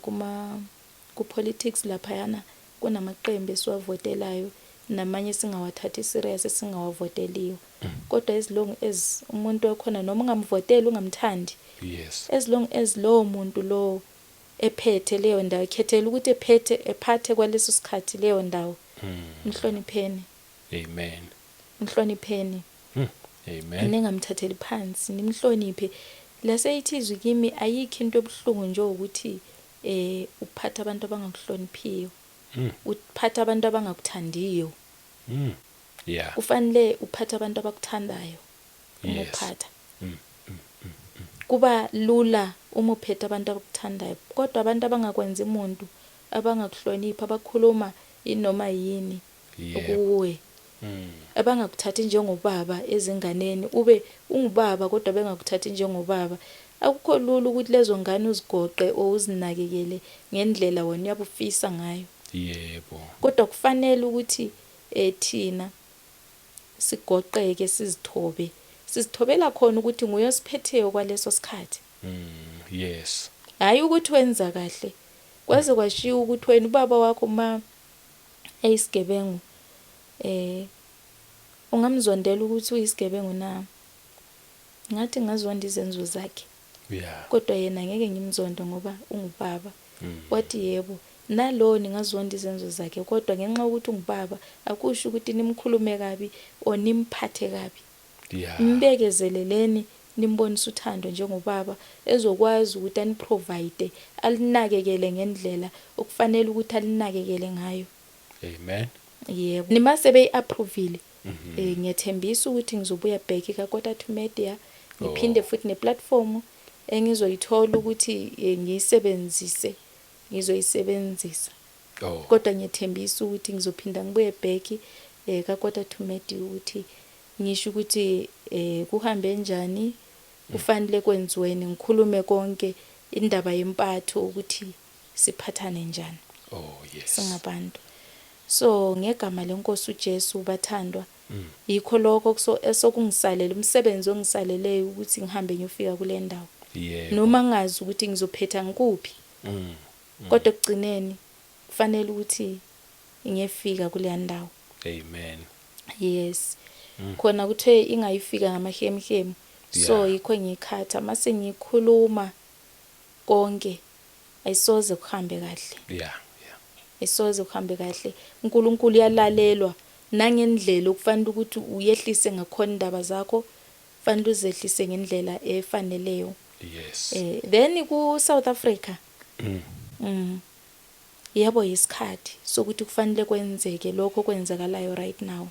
ku-politics laphayana kunamaqembu esiwavotelayo namanye singawathathi serious singawavoteliyo. Kodwa as long as umuntu okhona noma ungamvoteli ungamthandi. Yes. As long as lowo muntu lo ephethe leyo ndawo khethela ukuthi ephathe kwaleso sikhathi leyo ndawo. Nihlonipheni. Amen. Nihlonipheni. Amen. Ningamthatheli phansi nimhloniphe. Laseyithizwe kimi ayikho into ebuhlungu nje ukuthi uphatha abantu abangakuhloniphiyo. Uphatha abantu abangakuthandiyo. Yeah. Kufanele uphatha abantu abakuthandayo. Yes. Uphatha. Kuba lula uma uphethe abantu abakuthandayo kodwa abantu abangakwenza umuntu abangakuhlonipha abakhuluma inoma yini kuwe. Abangakuthathi njengobaba ezinganeni ube ungubaba kodwa bengakuthathi njengobaba. Akukho lula ukuthi lezo ngane uzigoqe o uzinakekele ngendlela wena uyabufisa ngayo. Yebo. Kodwa kufanele ukuthi thina sigoqeke sizithobe. Sizithobela khona ukuthi nguye osiphetheyo kwaleso sikhathi. Yes. Hayi ukuthi wenza kahle. Kwaze kwashiya ukuthi wena ubaba wakho ma eyisigebengu ungamzondela ukuthi uyisigebengu na. Ngathi ngazonda izenzo zakhe. Yeah. Kodwa yena ngeke ngimzonde ngoba ungubaba. Wathi yebo nalo ningazonda izenzo zakhe kodwa ngenxa ukuthi ungubaba akusho ukuthi nimkhulume kabi o nimphathe kabi. Yeah. Mbekezeleleni nimbonisa uthando njengobaba ezokwazi ukuthi aniprovide alinakekele ngendlela okufanele ukuthi alinakekele ngayo. Amen. Yebo nimase beyiapprovile. Ngiyethembisa ukuthi ngizobuya back kaKota to Media ngiphinde futhi neplatform engizoyithola ukuthi ngizoyisebenzisa. Kodwa ngiyethembisa ukuthi ngizophinda ngibuye back kaKota to Media ukuthi ngisho ukuthi kuhambe njani kufanele kwenziweni ngikhulume konke indaba yempatho ukuthi siphathane njani. Yes. Singabantu. So ngegama lenkosi uJesu bathandwa yikho lokho esokungisalela umsebenzi ongisaleleyo ukuthi ngihambe ngiyofika kule ndawo. Noma ngazi ukuthi ngizophetha ngikuphi. Kodwa ekugcineni kufanele ukuthi ngiyefika kule ndawo. Amen. Yes. Khona kuthe ingayifika ngamahemhemu. So yikho ngikhatha mase ngikhuluma konke ayisoze kuhambe kahle. Yeah. Isoze kuhambe kahle. uNkulunkulu uyalalelwa nangendlela okufanele ukuthi uyehlise ngakhona indaba zakho fanele uzehlise ngendlela efaneleyo. Yes. Then ku South Africa yabo isikhathi sokuthi kufanele kwenzeke lokho kwenzakalayo right now.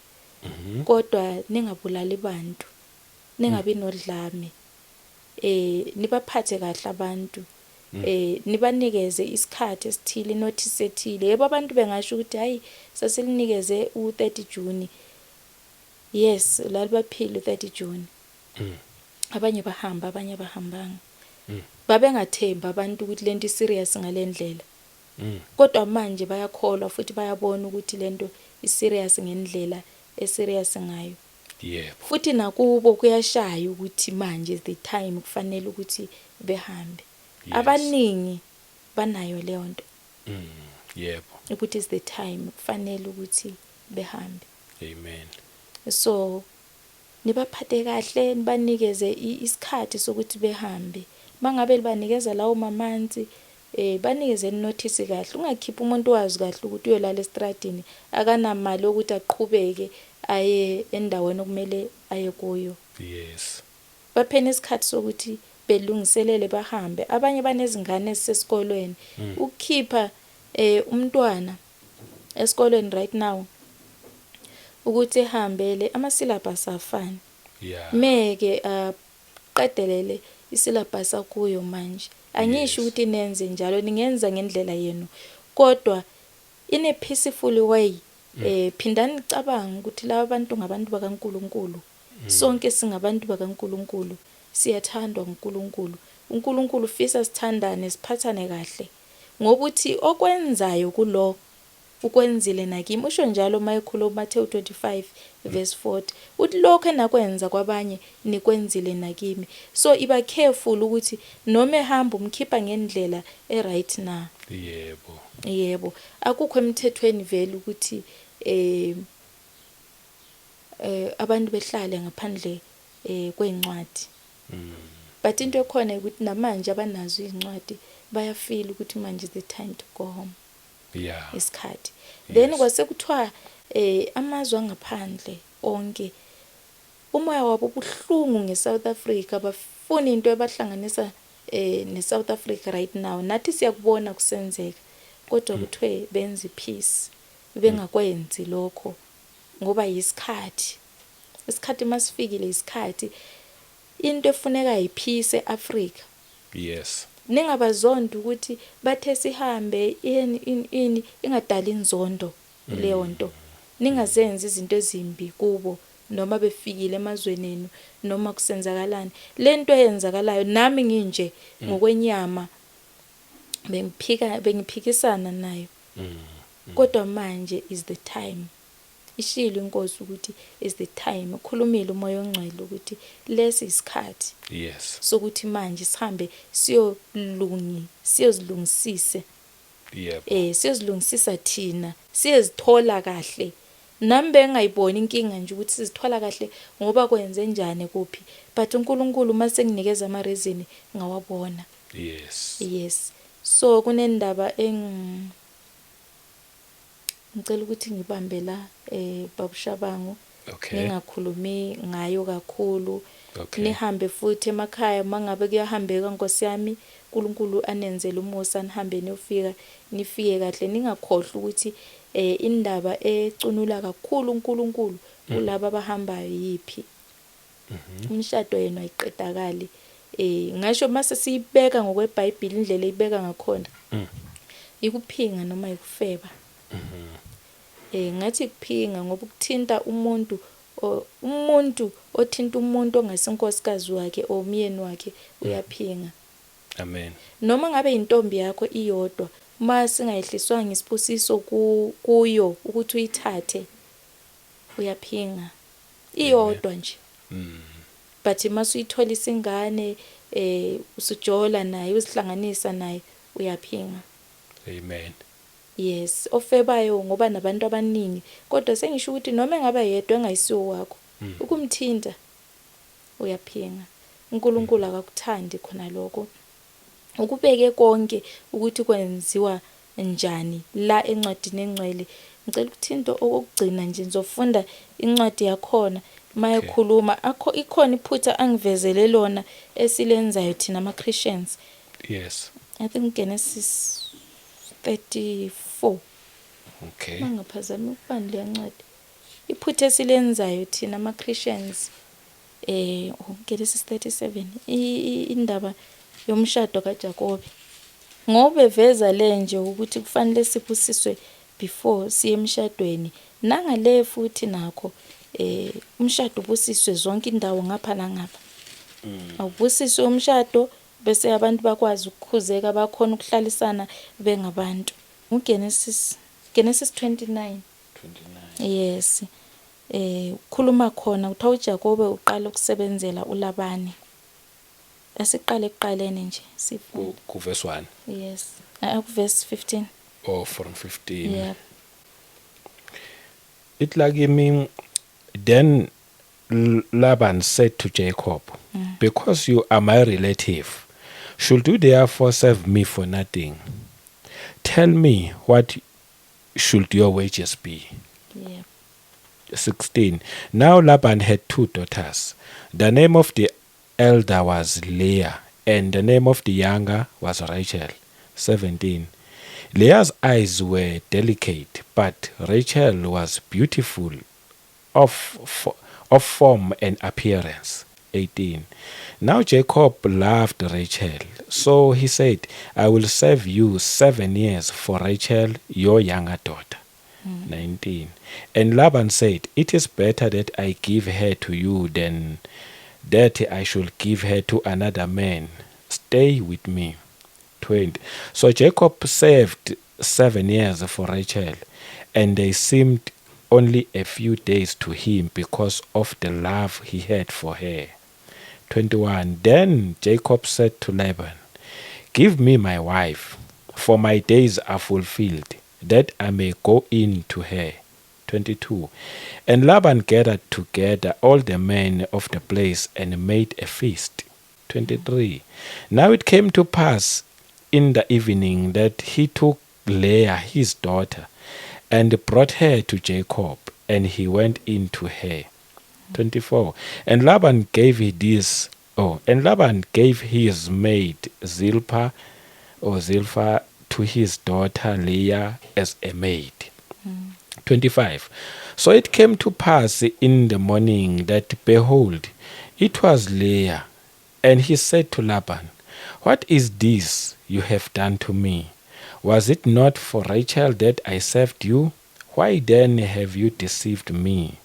Kodwa ningabulali abantu ningabi nodlame nibaphathe kahle abantu nibanikeze isikhathi esithile notice ethile. Yebo abantu bengasho ukuthi hayi saselinikeze u30 June. Yes lalibaphila u30 June. Abanye bahamba abanye bahambanga. Babengathemba abantu ukuthi lento serious ngalendlela. Kodwa manje bayakholwa futhi bayabona ukuthi lento iserious ngendlela eserious ngayo. Yebo. Futhi nakubo kuyashaya ukuthi manje the time kufanele ukuthi behambe. Abaningi banayo leyo nto. Yebo. Ukuthi is the time kufanele ukuthi behambe. Amen. So nibaphathe kahle nibanikeze isikhathi sokuthi behambe. Mangabe libanikeza lawo mamanzi banikeze notice kahle, ungakhipha umuntu wazi kahle ukuthi uyolala estradini akanamali ukuthi aqhubeke aye endaweni okumele aye kuyo. Yes. Baphene isikhathi sokuthi belungiselele bahambe. Abanye banezingane ezisesikolweni. Ukukhipha umntwana esikolweni right now ukuthi ehambele ama-syllabus afani. Yeah. Meke qadelele isyllabus akuyo manje. Angisho ukuthi nenze njalo, ningenza ngendlela yenu. Kodwa in a peaceful way. Phindani nicabanga ukuthi laba bantu ngabantu bakaNkulunkulu. Sonke singabantu bakaNkulunkulu. Siyathandwa nguNkulunkulu. uNkulunkulu ufisa sithandane, siphathane kahle. Ngokuthi okwenzayo kulo ukwenzile nakimi. Usho njalo mayekhuluma Matthew 25 verse 40. Uthi lokho enakwenza kwabanye nikwenzile nakimi. So iba careful ukuthi noma ehamba umkhipha ngendlela right na. Yebo. Yebo. Akukho emthethweni vele ukuthi abantu behlale ngaphandle kwencwadi. But into ekhona ukuthi namanje abanazo izincwadi bayafeel ukuthi manje is the time to go home. Yeah. Isikhathi. Then kwase kuthiwa amazwe angaphandle onke umoya wabo ubuhlungu ngeSouth Africa, bafuna into ebahlanganisa neSouth Africa right now. Nathi siyakubona kusenzeka. Kodwa kuthiwe benze peace. Bengakwenzi lokho ngoba yisikhathi. Isikhathi masifikile isikhathi. Into efuneka ipeace eAfrica. Yes. Ningabazondo ukuthi bathe sihambe ini ingadali inzondo leyo nto. Ningazenza izinto ezimbi kubo noma befikile emazweni enu noma kusenzakalani. Lento eyenzakalayo nami nginje ngokwenyama bengiphikisana nayo. Kodwa manje is the time. Ishilo inkosi ukuthi is the time. Ukhulumile umoya ongcwele ukuthi lesi isikhathi. Yes. Sokuthi manje sihambe siyozilungisise. Yebo. Siyozilungisisa thina, siyezithola kahle. Nami bengayiboni inkinga nje ukuthi sizithola kahle ngoba kwenze njani kuphi. But uNkulunkulu mase nginikeza ama reason ngawabona. Yes. Yes. So kunendaba ngicela ukuthi ngibambe la babushabangu. Okay. Ningakhulumi ngayo kakhulu. Okay. Nihambe futhi emakhaya mangabe kuyahambeka Nkosi yami. uNkulunkulu anenzele umusa nihambe nifike kahle. Ningakhohlwa ukuthi indaba ecunula kakhulu uNkulunkulu kulabo abahambayo yipi. Umshado yena ayiqedakali. Ngasho mase siyibeka ngokweBhayibheli indlela eyibeka ngakhona. Ikuphinga noma ikufeba. Ngathi kuphinga ngoba ukuthinta umuntu othinta umuntu ongasinkosikazi wakhe o umyeni wakhe uyaphinga. Amen. Noma ngabe intombi yakho iyodwa mase ngayihliswanga isibusiso kuyo ukuthi uyithathe uyaphinga iyodwa nje. But mase uyithola isingane usujola naye uzihlanganisa naye uyaphinga. Amen. Yes, ofebayo ngoba nabantu abaningi kodwa sengisho ukuthi noma engaba yedwa engayisiwo wakho ukumthinta uyaphinga. uNkulunkulu akakuthandi khona lokho. Ukubeke konke ukuthi kwenziwa njani la encwadini engcwele. Ngicela ukuthi into okugcina nje ngizofunda incwadi yakhona mayekhuluma ikhona iphutha angivezele lona esilenzayo thina ama Christians. Yes. I think Genesis 34. Okay. Mangaphazami ukubani le ncwadi. Iphutha esilenzayo thina ama Christians Genesis 37 indaba yomshado kaJakobe. Ngoba eveza lenje ukuthi kufanele sibusiswe before siye emshadweni. Nangale futhi nakho umshado ubusiswe zonke indawo ngapha nangapha. Awubusiswe umshado bese abantu bakwazi ukukhuzeka bakhona ukuhlalisana bengabantu. uGenesis 29. Yes. Khuluma khona uthawu uJakobe uqala ukusebenzela uLabani. Asiqale ekuqaleni nje sifunde Ku verse 1. yes ku verse 15 or from 15. yeah It like mean then Laban said to Jacob, because you are my relative, Should you therefore serve me for nothing? Tell me, what should your wages be? Yeah. 16. Now Laban had 2 daughters. The name of the elder was Leah, and the name of the younger was Rachel. 17. Leah's eyes were delicate, but Rachel was beautiful of form and appearance. 18. Now Jacob loved Rachel, so he said, I will serve you 7 years for Rachel, your younger daughter. 19. And Laban said, it is better that I give her to you than that I should give her to another man. Stay with me. 20. So Jacob served 7 years for Rachel, and they seemed only a few days to him because of the love he had for her. 21. Then Jacob said to Laban, give me my wife, for my days are fulfilled, that I may go in to her. 22. And Laban gathered together all the men of the place and made a feast. 23. Now it came to pass in the evening that he took Leah his daughter and brought her to Jacob, and he went in to her. 24. And Laban gave his maid Zilpah to his daughter Leah as a maid. 25. So it came to pass in the morning that, behold, it was Leah. And he said to Laban, what is this you have done to me? Was it not for Rachel that I served you? Why then have you deceived me?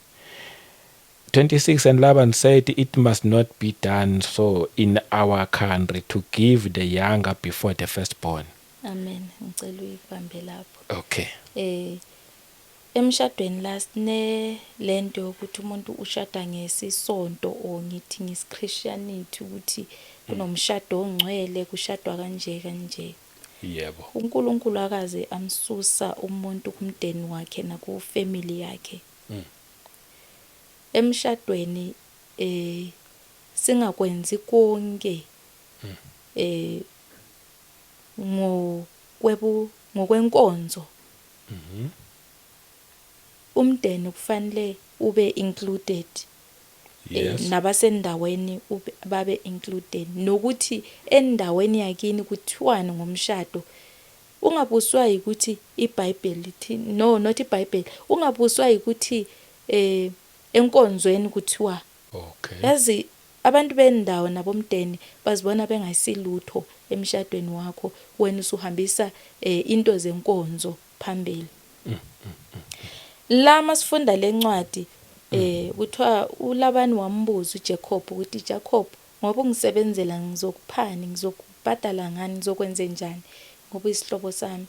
26. And Laban said, it must not be done so in our country, to give the younger before the firstborn. Amen. Ngicela uyibambe lapho. Okay. Emshadweni la sine lento yokuthi umuntu ushada ngesisonto o ngithi ngisichristianity ukuthi kunomshado ongcwele kushadwa kanje. Yebo. uNkulunkulu akaze amsusa umuntu kumndeni wakhe naku family yakhe. Emshadweni singakwenzi konke ngokwenkonzo. Umndeni kufanele ube included. Yes. Nabasendaweni babe included, nokuthi endaweni yakini kuthiwani ngomshado. Ungabuswa ukuthi iBhayibheli lithi no, not iBhayibheli. Ungabuswa ukuthi enkonzweni kuthiwa. Okay. Yazi abantu bendawo nabomndeni bazibona bengayisilutho emshadweni wakho wena usuhambisa into zenkonzo phambili. Lama sifunda lencwadi kuthiwa uLabani wambuza uJacob ukuthi Jacob, ngoba ungisebenzela ngizokuphani, ngizokubhadala ngani, ngizokwenza njani ngoba isihlobo sami.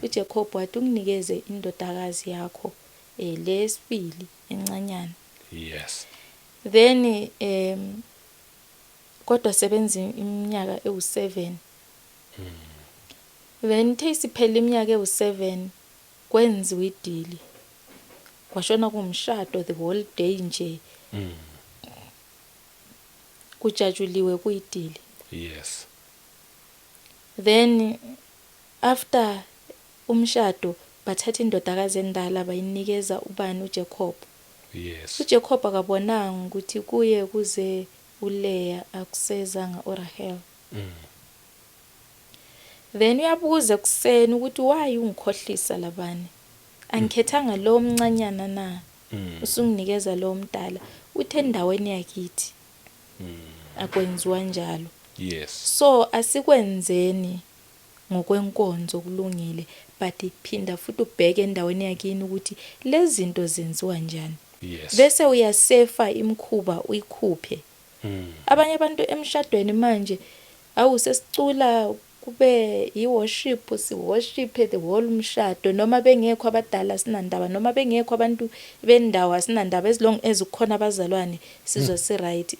uJacob wathi unginikeze indodakazi yakho lesibili encanyana. Yes. Then kodwa sebenza iminyaka ewu7. Then thisiphela iminyaka ewu7 kwenziwa idili. Kwashona kumshado the whole day nje. Kujajuliwe kuyidili. Yes. Then after umshado bathatha indodakazi endala bayinikeza ubani uJacob. Yes. uJacob akabonanga ukuthi kuye kuze uLeah akusezanga uRachel. Then uyabuza kuseni ukuthi why ungikhohlisa labani? Angikhethanga lo mncanyana na. Usunginikeza lo mdala. Uthe endaweni yakithi. Akwenziwa njalo. Yes. So asikwenzeni ngokwenkonzo kulungile, but phinda futhi ubheke endaweni yakini ukuthi lezi zinto zenziwa njani. Yes. Bese uyasefa imkhuba uyikhuphe. Abanye abantu emshadweni manje awusesicula kube iworship, si worship the whole mshado, noma bengekho abadala sinandaba, noma bengekho abantu bendawo asinandaba, as long as ukhona abazalwane sizwe si right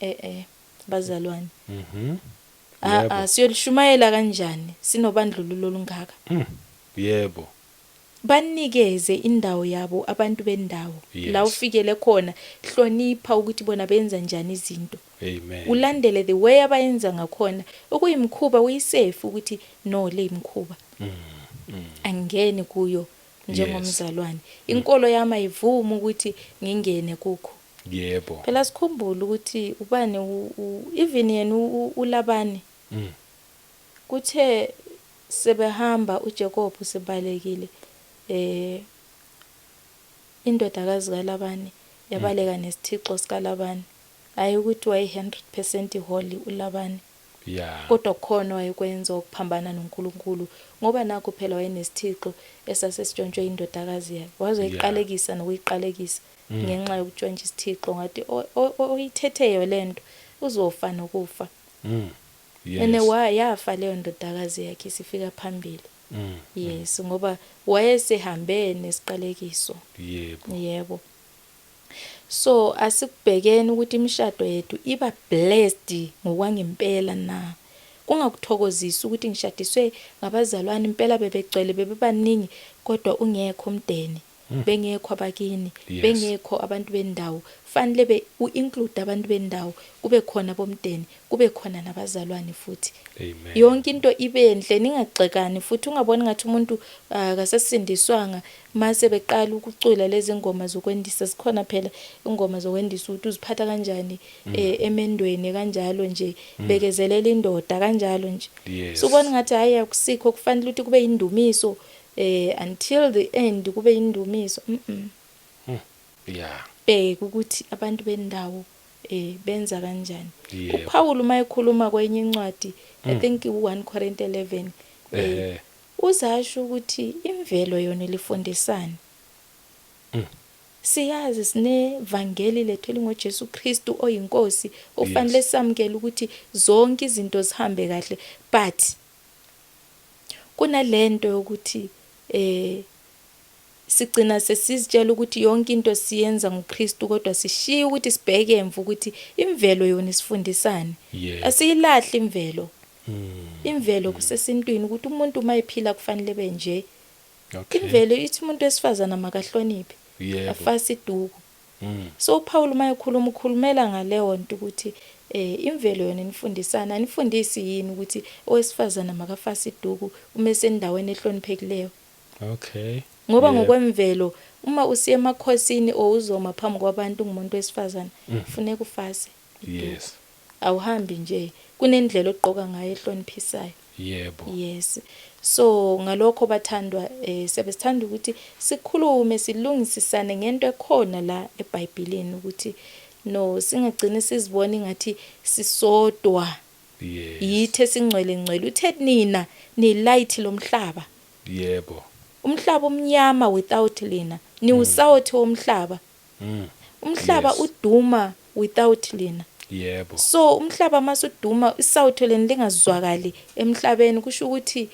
bazalwane. Siyolishumayela kanjani sinobandlululo olungaka? Yebo. Banikeze indawo yabo abantu bendawo. La ufikele khona hlonipha ukuthi bona benza njani izinto. Amen. ulandele the way abayenza ngakhona okuyimkhuba uyisafe ukuthi no le imkhuba angene kuyo njengomzalwane. Inkolo yami ayivumi ukuthi ngingene kukho. Yebo. Phela sikhumbule ukuthi ubani even yena uLabani kuthe sebehamba uJacob usebalekile indodakazi kaLabani yabaleka nesithixo sikaLabani hayi ukuthi waye 100% holy uLabani. Yeah. Kodwa khona wayekwenza ukuphambana noNkulunkulu ngoba nakho phela wayenesithixo esasesitshontshwe indodakazi yakhe. Wazoyiqalekisa nokuyiqalekisa ngenxa yokutshontsha isithixo ngathi oyithetheyo lento uzofa nokufa. Yes. Ene yafa leyo ndodakazi yakhe sifika phambili. Yes, ngoba wayesehambe nesiqalekiso. Yebo. Yebo. So asikubhekeni ukuthi imishado yethu iba blessed ngokwangempela na. Kungakuthokozisi ukuthi ngishadiswe ngabazalwane impela bebegcwele bebebaningi kodwa ungekho umndeni. Bengekho abakini, bengekho abantu bendawo. Fanele include abantu bendawo, kube khona bomndeni, kube khona nabazalwane futhi. Amen. Yonke into ibenhle ningagxekani futhi ungaboni ngathi umuntu akasasindiswanga mase beqala ukucula lezi ngoma zokwendisa. Zikhona phela ingoma zokwendisa ukuthi uziphatha kanjani emendweni kanjalo nje bekezelela indoda kanjalo nje. Yes. So ubona ngathi hayi akusikho kufanele ukuthi kube indumiso until the end kube indumiso. Yeah. Bheka ukuthi abantu bendawo benza kanjani. Yebo. uPaul uma ekhuluma kwenye incwadi I think 1 Corinthians 11 uzasho ukuthi imvelo yona ilifundisana. Siyazi sinevangeli lethu elingoJesu Kristu oyinkosi ofanele samkele ukuthi zonke izinto zihambe kahle, but kunalento yokuthi sigcina sesizitshela ukuthi yonke into siyenza ngoKristu kodwa sishiya ukuthi sibheke emva ukuthi imvelo yona isifundisana. Asiyilahli imvelo. Imvelo kusesintwini ukuthi umuntu mayiphila kufanele benje. Imvelo ithi umuntu wesifazana makahloniphe. Afase iduku. So uPaul mayekhuluma ukhulumela ngaleyo nto ukuthi imvelo yona inifundisana, anifundisi yini ukuthi owesifazana makafase iduku uma esendaweni ehloniphekileyo. Okay. Ngoba ngokwemvelo uma usiya emakhosini ozoma phambi kwabantu ngumuntu wesifazana kufuneka ufase. Yes. Awuhambi nje kunendlela ogqoka ngayo ehloniphisayo. Yebo. Yes. So ngalokho bathandwa sebesithanda ukuthi sikhulume silungisisane ngento ekhona la eBhayibhelini ukuthi no singagcina sizibona ngathi sisodwa. Yes. Yithe singcwele uthe nina ni light lomhlaba. Yebo. Umhlaba umnyama without lina ni usawothe womhlaba. Umhlaba uduma without lina. Yebo. So umhlaba masuduma isawotho leni lingazwakali emhlabeni kusho ukuthi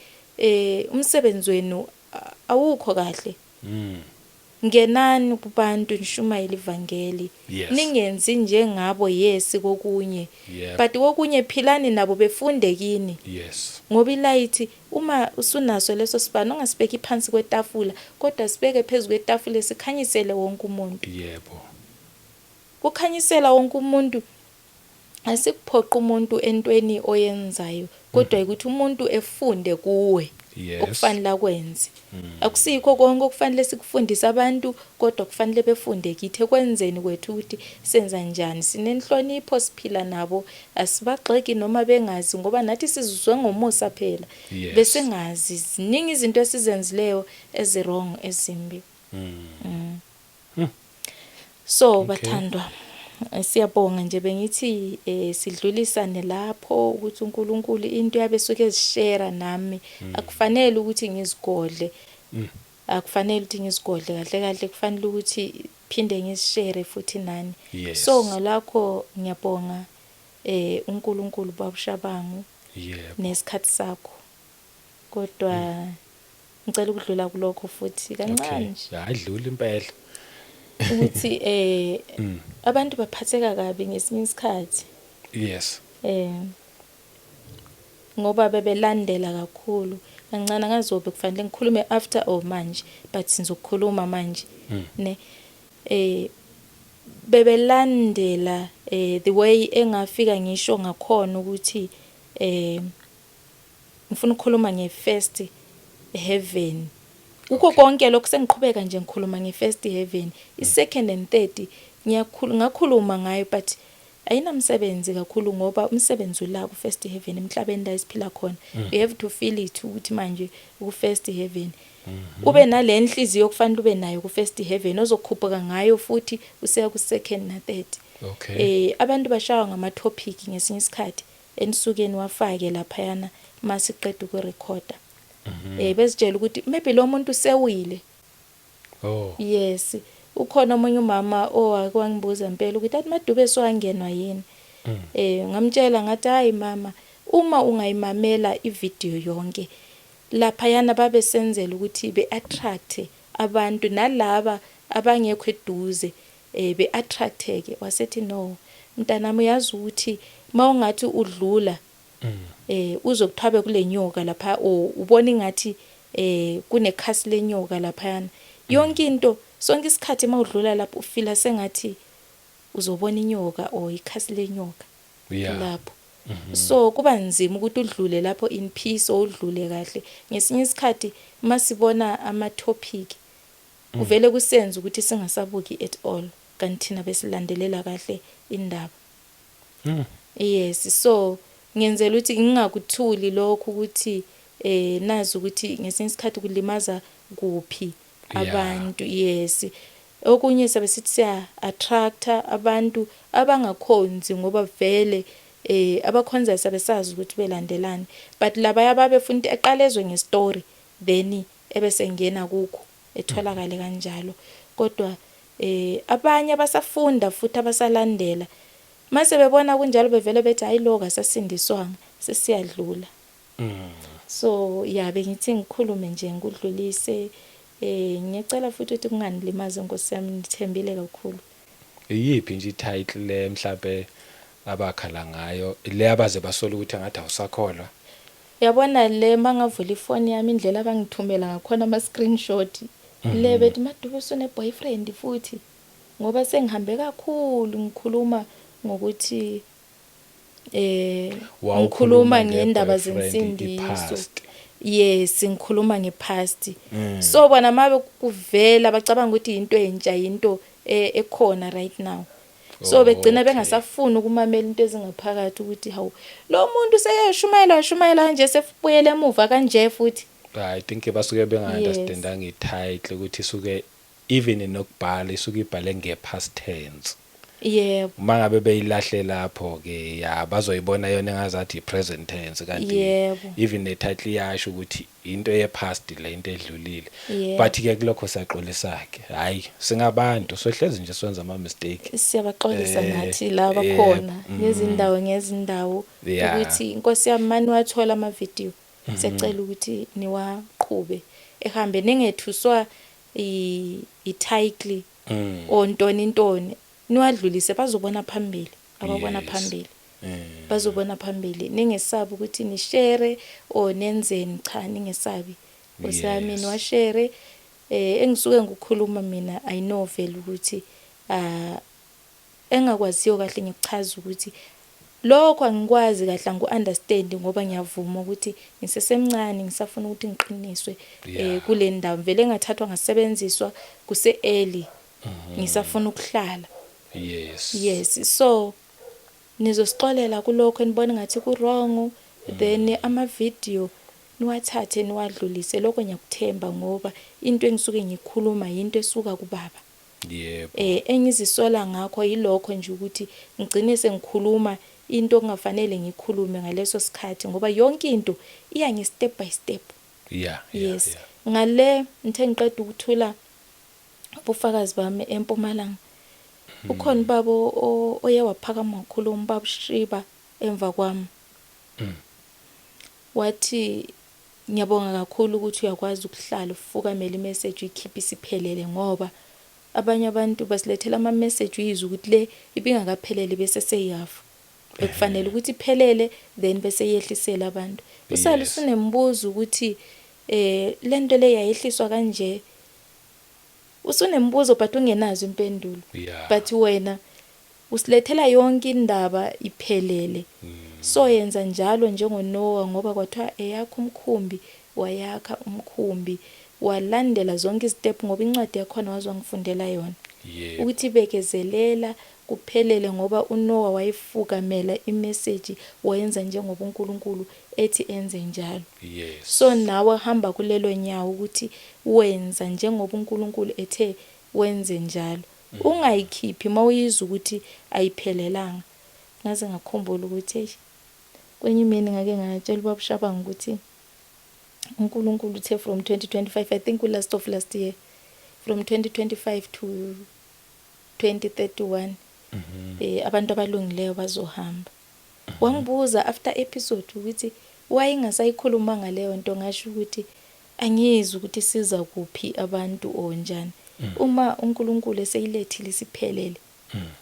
umsebenzi wenu awukho kahle. Ngenani kubantu nishumayela ivangeli. Ningenzi njengabo kokunye. But kokunye philani nabo befunde kini. Yes. Ngoba ilight uma usunaso leso sibani ungasibeki phansi kwetafula kodwa sibeke phezulu kwetafula sikhanyisele wonke umuntu. Yebo. Kukhanyisela wonke umuntu asikuphoqa umuntu entweni oyenzayo kodwa ukuthi umuntu efunde kuwe okufanele akwenze. Akusikho konke okufanele sikufundise abantu kodwa kufanele befunde kithi ekwenzeni kwethu ukuthi senza njani. Sinenhlonipho siphila nabo asibagxeki noma bengazi ngoba nathi sizuzwe ngomusa phela. Bese ngazi ziningi izinto esizenzileyo ezirong ezimbi. So bathandwa siyabonga nje bengithi sidlulisane lapho ukuthi uNkulunkulu into yabesuke ezishare nami akufanele ukuthi ngizigodle. Akufanele ukuthi ngizigodle kahle kufanele ukuthi phinde ngizishare futhi nani. So ngalakho ngiyabonga uNkulunkulu babushabangu nesikhathi sakho. Kodwa ngicela ukudlula kulokho futhi kancane nje. Adlula impela. Ukuthi abantu baphatheka kabi ngesinye isikhathi. Yes. Ngoba bebelandela kakhulu kancane ngazobe kufanele ngikhulume after or manje but sizokhuluma manje ne bebelandela the way engafika ngisho ngakhona ukuthi ngifuna ukukhuluma nge-first heaven. Ukho konke lokho sengiqhubeka nje ngikhuluma nge-first heaven. I-second and third ngakhuluma ngayo but ayinamsebenzi kakhulu ngoba umsebenzi ula ku-first heaven emhlabeni la esiphila khona. You have to feel it ukuthi manje ku-first heaven. Ube nale nhliziyo okufanele ube nayo ku-first heaven ozokhuphuka ngayo futhi useya ku-second na third. Okay. Abantu bashawa ngama-topic ngesinye isikhathi enisukeni wafake laphayana masiqeda ukurekhoda. Bezitshela ukuthi maybe lo muntu sewile. Oh. Yes. Ukhona omunye umama owakwangibuza impela ukuthi athi Madube sowangenwa yini. Ngamtshela ngathi hayi mama, uma ungayimamela ivideo yonke laphayana babe senzela ukuthi be-attract abantu nalaba abangekho eduze be-attracteke. Wasethi no, mntanami uyazi ukuthi mawungathi udlula uzokuthabe kule nyoka lapha ubona ingathi kunekhasi lenyoka laphayana. Yonke into sonke isikhathi mawudlula lapho ufila sengathi uzobona inyoka or ikhasi lenyoka lapho. So kuba nzima ukuthi udlule lapho in peace or udlule kahle. Ngesinye isikhathi masibona ama-topic kuvele kusenza ukuthi singasabuki at all kanti thina besilandelela kahle indaba. Yes, so ngenzela ukuthi ngingakuthuli lokho ukuthi nazi ukuthi ngesinye isikhathi kulimaza kuphi abantu. Yes, okunye sabe sithi siya attracta abantu abangakhonzi ngoba vele abakhonza sabe sazi ukuthi belandelani, but laba yababe futhi eqalezwe ngestory then ebese ngena kukho etholakale kanjalo. Kodwa abanye abasafunda futhi abasalandela mase bebona kunjalo bevele bethi hayi lo kasasindiswanga sesiyadlula. So yabe ngithi ngikhulume nje ngikudlulise. Ngiyacela futhi ukuthi kunganilimazi Nkosi yami, ngithembile kakhulu. Iyiphi nje i-title le mhlawumbe abakhala ngayo le abaze basola ukuthi ngathi awusakholwa? Yabona le mangavula ifoni yami indlela abangithumela ngakhona ama-screenshot le bethi Madube usune boyfriend futhi ngoba sengihambe kakhulu ngikhuluma ngokuthi ngikhuluma ngendaba zensindiso. Yes, ngikhuluma ngepast. So bona mabe kuvela bacabanga ukuthi into entsha, into ekhona right now. So begcina bengasafuni ukumamela into ezingaphakathi ukuthi hawu lo muntu seyashumayela nje sefubuyele emuva kanje futhi. I think basuke benga-understandanga i-title ukuthi isuke even nokubhala isuke ibhale nge-past tense. Yebo. Mangabe beyilahle lapho ke ya bazoyibona yona engazathi i-present tense kanti even ne-title yasho ukuthi into ye-past le into edlulile. But ke kulokho siyaqolisa ke hayi singabantu sohlezi nje senza ama-mistake. Siyabaxolisa nathi laba khona ngezindawo ukuthi Inkosi yami mani wathola ama-video sicela ukuthi niwaqhube ehambe ningethuswa i-title ontoni niwadlulise bazobona phambili ababona phambili bazobona phambili. Ningesabi ukuthi ni share or nenzeni, cha ningesabi. Nkosi yami niwashare engisuke ngikukhuluma mina I know vele ukuthi engakwaziyo kahle ngikuchaza ukuthi lokho angikwazi kahle ngu-understand ngoba ngiyavuma ukuthi ngisesemncane ngisafuna ukuthi ngiqiniswe kule ndawo vele engathathwa ngasebenziswa kuse early ngisafuna ukuhlala. Yes, so nizosixolela kulokho enibona ngathi ku wrong then ama-video niwathathe niwadlulise. Lokho ngiyakuthemba ngoba into engisuke ngikhuluma into esuka kubaba. Engizisola ngakho yilokho nje ukuthi ngigcine sengikhuluma into ongafanele ngikhulume ngaleso sikhathi ngoba yonke into iya nge-step by step. Yes. Ngale ngithe ngiqeda ukuthula ubufakazi bami eMpumalanga. Ukhona ubaba oye waphakama kakhulu umbaba Shiba emva kwami. Wathi ngiyabonga kakhulu ukuthi uyakwazi ukuhlala ufukamela i-message uyikhipha isiphelele ngoba abanye abantu basilethela ama-message uyizwa ukuthi le ibingakaphelele bese seyafa. Bekufanele ukuthi iphelele then bese yehlisela abantu. Usale usunembuzo ukuthi lento le yayehliswa kanje usunembuzo but ungenazo impendulo. Yeah. But wena usilethela yonke indaba iphelele. So yenza njalo njengoNoah ngoba kwathiwa eyakho umkhumbi wayakha umkhumbi walandela zonke izitep ngoba incwadi yakhona wazongifundela yona. Yeah. Ukuthi bekezelela kuphelele ngoba uNoah wayefukamela imessage wayenza njengoba uNkulunkulu ethi enze njalo. Yes. So nawe hamba kulelo nyawo ukuthi wenza njengoba uNkulunkulu ethe wenze njalo. Ungayikhiphi mawuyizwa ukuthi ayiphelelanga. Ngaze ngakhumbula ukuthi kwenye imini ngake ngatshela ubaba Shabang ukuthi uNkulunkulu uthe from 2025 I think last of last year from 2025 to 2031 abantu abalungileyo bazohamba. Wangibuza after episode ukuthi why ngasayikhuluma ngaleyo nto ngasho ukuthi angizwi ukuthi siza kuphi abantu onjani. Uma uNkulunkulu eseyilethile siphelele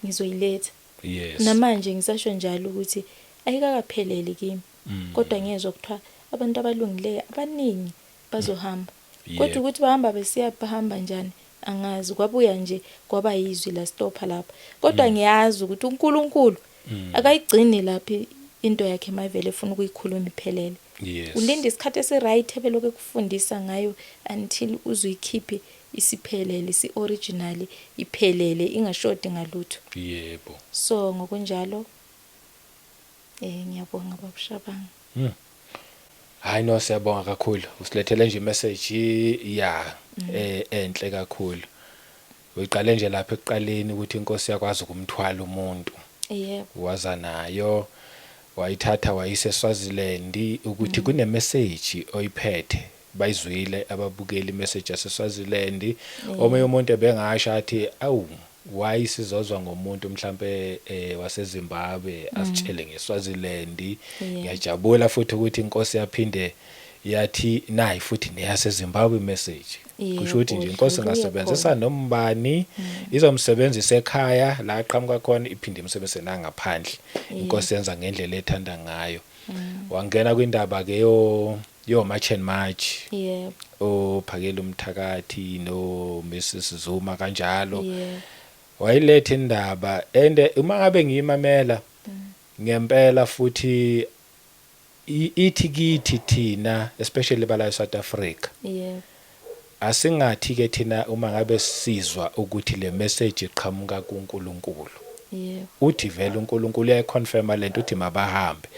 ngizoyiletha. Yes. Namanje ngisasho njalo ukuthi ayikakapheleli kimi. Kodwa ngiyezwa kuthiwa abantu abalungileyo abaningi bazohamba. Kodwa ukuthi bahamba bahamba njani angazi kwabuya nje kwaba yizwi la stopha lapha. Kodwa ngiyazi ukuthi uNkulunkulu akayigcini lapha into yakhe mavele efuna ukuyikhuluma iphelele. Yes. Ulinda isikhathi esiright ebeloke kufundisa ngayo until uzuyikhiphe isiphelele isi-original iphelele ingashodi ngalutho. Yebo. So ngokunjalo ngiyabonga baba Shabang. Hayi no siyabonga kakhulu. Usilethele nje imessage enhle kakhulu. Uyiqale nje lapha ekuqaleni ukuthi inkosi yakwazi ukumthwala umuntu. Yebo. Waza nayo wayithatha wayise eSwaziland ukuthi kune message oyiphethe. Bayizwile ababukeli imessage yaseSwaziland. Omunye umuntu ebengasho athi awu why sizozwa ngomuntu mhlambe waseZimbabwe asitshele ngeSwaziland. Ngiyajabula futhi ukuthi inkosi yaphinde yathi nayi futhi neyaseZimbabwe message. Kusho ukuthi nje inkosi ngasebenzisa nombani izomsebenzisa ekhaya la aqhamuka khona iphinde imsebenzise la ngaphandle. Inkosi yenza ngendlela ethanda ngayo. Wangena kwindaba ke yo March and March. Yebo. Ophakela umthakathi no Mrs Zuma kanjalo. Yebo. Wayiletha indaba and uma ngabe ngiyimamela ngempela futhi ithi kithi thina especially bala South Africa. Yebo. Asingathi ke thina uma ngabe sizwa ukuthi le message iqhamuka kuNkulunkulu. Yebo. Uthi vele uNkulunkulu uyayiconfirma lento uthi mabahambe.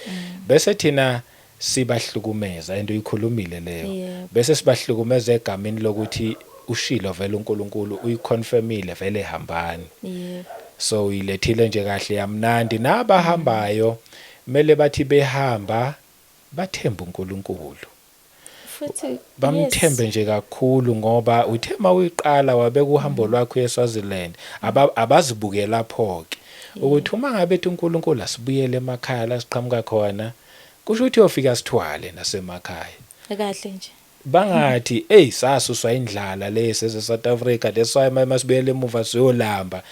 Bese thina sibahlukumeza into uyikhulumile leyo. Bese sibahlukumeza egameni lokuthi ushilo vele uNkulunkulu uyiconfirmile vele hambani. Yebo. So ilethile nje kahle yamnandi nabahambayo mele bathi behamba bathemba uNkulunkulu. Futhi Bamthembe nje kakhulu ngoba uthema uyiqala wabeka uhambo lwakho eSwaziland abazibukela lapho ke ukuthi uma ngabe ethi uNkulunkulu asibuyele emakhaya la siqhamuka khona kusho ukuthi uyofika sithwale nasemakhaya. kahle nje. Bangathi sasuswa indlala lesi eSouth Africa that's why masibuyele emuva siyolamba.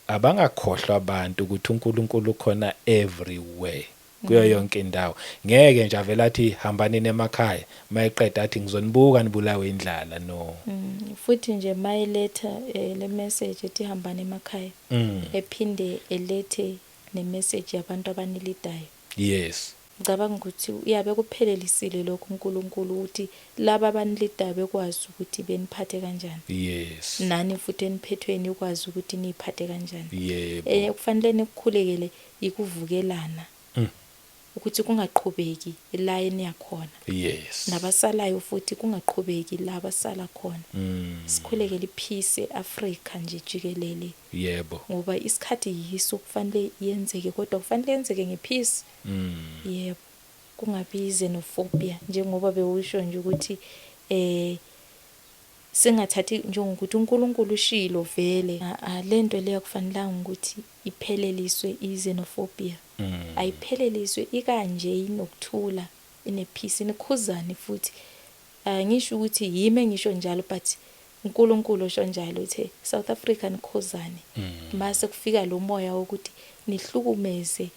Abangakhohlwa abantu ukuthi uNkulunkulu khona everywhere. Kuyo yonke indawo. Ngeke nje avela athi hambani emakhaya mayiqeda athi ngizonibuka nibulawe indlala no. Futhi nje mayiletha le message ethi hambani emakhaya. Ephinde elethe ne message yabantu abanilidayo. Yes. Ngicabanga ukuthi uyabe kuphelelisile lokho uNkulunkulu ukuthi laba abanilidayo bekwazi ukuthi beniphathe kanjani. Yes. Nani futhi eniphethweni ukwazi ukuthi niphathe kanjani. Yebo. Kufanele nikukhulekele ikuvukelana. Ukuthi kungaqhubeki la eniyakhona. Yes. Nabasalayo futhi kungaqhubeki la abasala khona. Sikhulekele ipeace eAfrica nje jikelele. Yebo. Ngoba isikhathi yiso kufanele yenzeke kodwa kufanele yenzeke ngepeace. Yebo. Kungabi xenophobia njengoba bewusho nje ukuthi singathathi njengokuthi uNkulunkulu ushilo vele lento leya kufanele ukuthi ipheleliswe xenophobia. Ayipheleliswe ikanje inokuthula inepeace inikhuzane futhi ngisho ukuthi yime ngisho njalo but uNkulunkulu osho njalo uthe South Africa nikhuzane mase kufika lo moya ukuthi nihlukumeze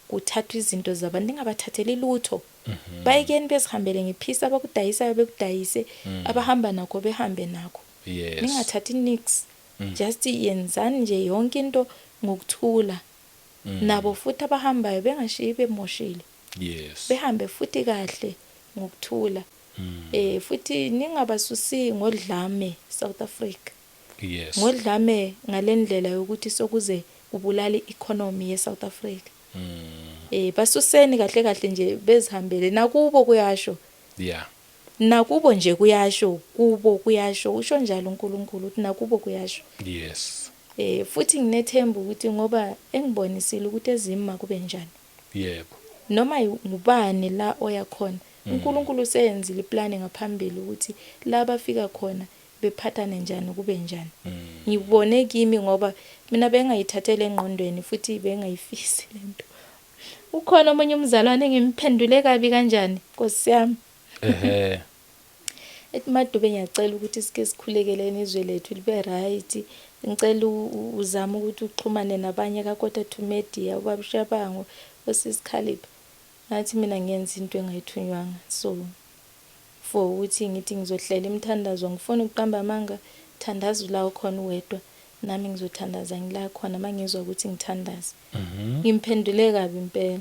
kuthathwa izinto zabantu ningabathatheli lutho bayekeni bezihambele ngepeace abakudayisayo bekudayise abahamba nakho behambe nakho Yes. ningathathi nix just yenzani nje yonke into ngokuthula nabo futhi abahambayo bengashiyi bemoshile Yes. behambe futhi kahle ngokuthula futhi ningabasusi ngodlame South Africa Yes. ngodlame ngalendlela yokuthi sokuze ubulala economy ye South Africa basuseni kahle kahle nje bezihambele nakubo kuyasho Yeah. nakubo nje kuyasho kubo kuyasho usho njalo uNkulunkulu uthi nakubo kuyasho Yes. futhi nginethemba ukuthi ngoba engibonisile ukuthi ezima kube njani Yebo. noma ngubani la oya khona uNkulunkulu useyenzile iplani ngaphambili ukuthi la bafika khona bephathane njani kube njani ngibone kimi ngoba mina bengayithathele engqondweni futhi bengayifisi lento ukhona omunye umzalwane engimphendule kabi kanjani Nkosi yami ethi Madube ngiyacela ukuthi sike sikhulekeleni izwe lethu libe right ngicela uzama ukuthi uxhumane nabanye kaKota to Media ubabushabango osisikhalipa ngathi mina ngiyenza into engayithunywanga so for ukuthi ngithi ngizohlela imthandazo ngifuna ukuqamba amanga thandazo la khona uwedwa nami ngizothandaza ngila khona mangizwa ukuthi ngithandaza ngimphendule kabi impela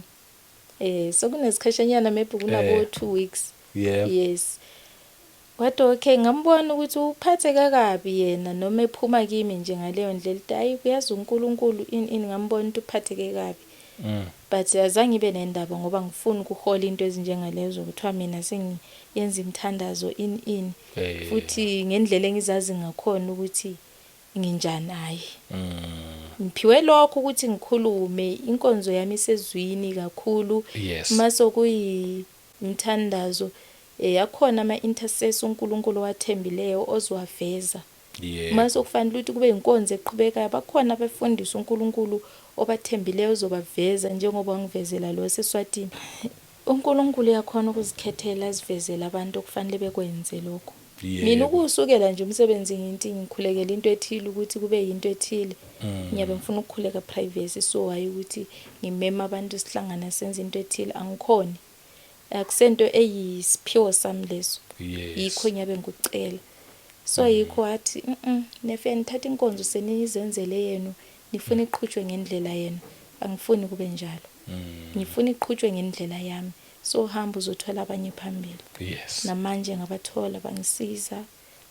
so kunesikhashanyana maybe kunabo 2 weeks yes kwathi okay ngambona ukuthi uphathe kakabi yena noma ephuma kimi nje ngaleyo ndlela hayi kuyazi uNkulunkulu ini ngambona ukuthi uphatheke kabi but azange ibe nendaba ngoba ngifuna ukuhola into ezinjengalezo kuthiwa mina sengiyenza imthandazo in futhi ngendlela engizazi ngakhona ukuthi nginjani hayi ngiphiwe lokho ukuthi ngikhulume inkonzo yami isezwini kakhulu mase kuyi imthandazo yakhona ama intercessor uNkulunkulu wathembileyo ozwaveza mase kufanele ukuthi kube inkonzo eqhubekayo bakhona abafundisa uNkulunkulu obathembileyo ozobaveza njengoba ngivezela lo seSwatini uNkulunkulu yakhona ukuzikhethela azivezela abantu okufanele bekwenze lokho mina ukusukela nje umsebenzi ngikhulekela into ethile ukuthi kube yinto ethile ngiyabe ngifuna ukukhuleka privacy so hayi ukuthi ngimema abantu sihlangana senze into ethile angikhoni akusento eyisiphiwo sami leso yikho ngiyabe ngikucela so yikho wathi nefe nithatha inkonzo senizenzele yenu nifuna iqhutshwe ngendlela yenu angifuni kube njalo ngifuna iqhutshwe ngendlela yami so hamba uzothola abanye phambili namanje ngabathola bangisiza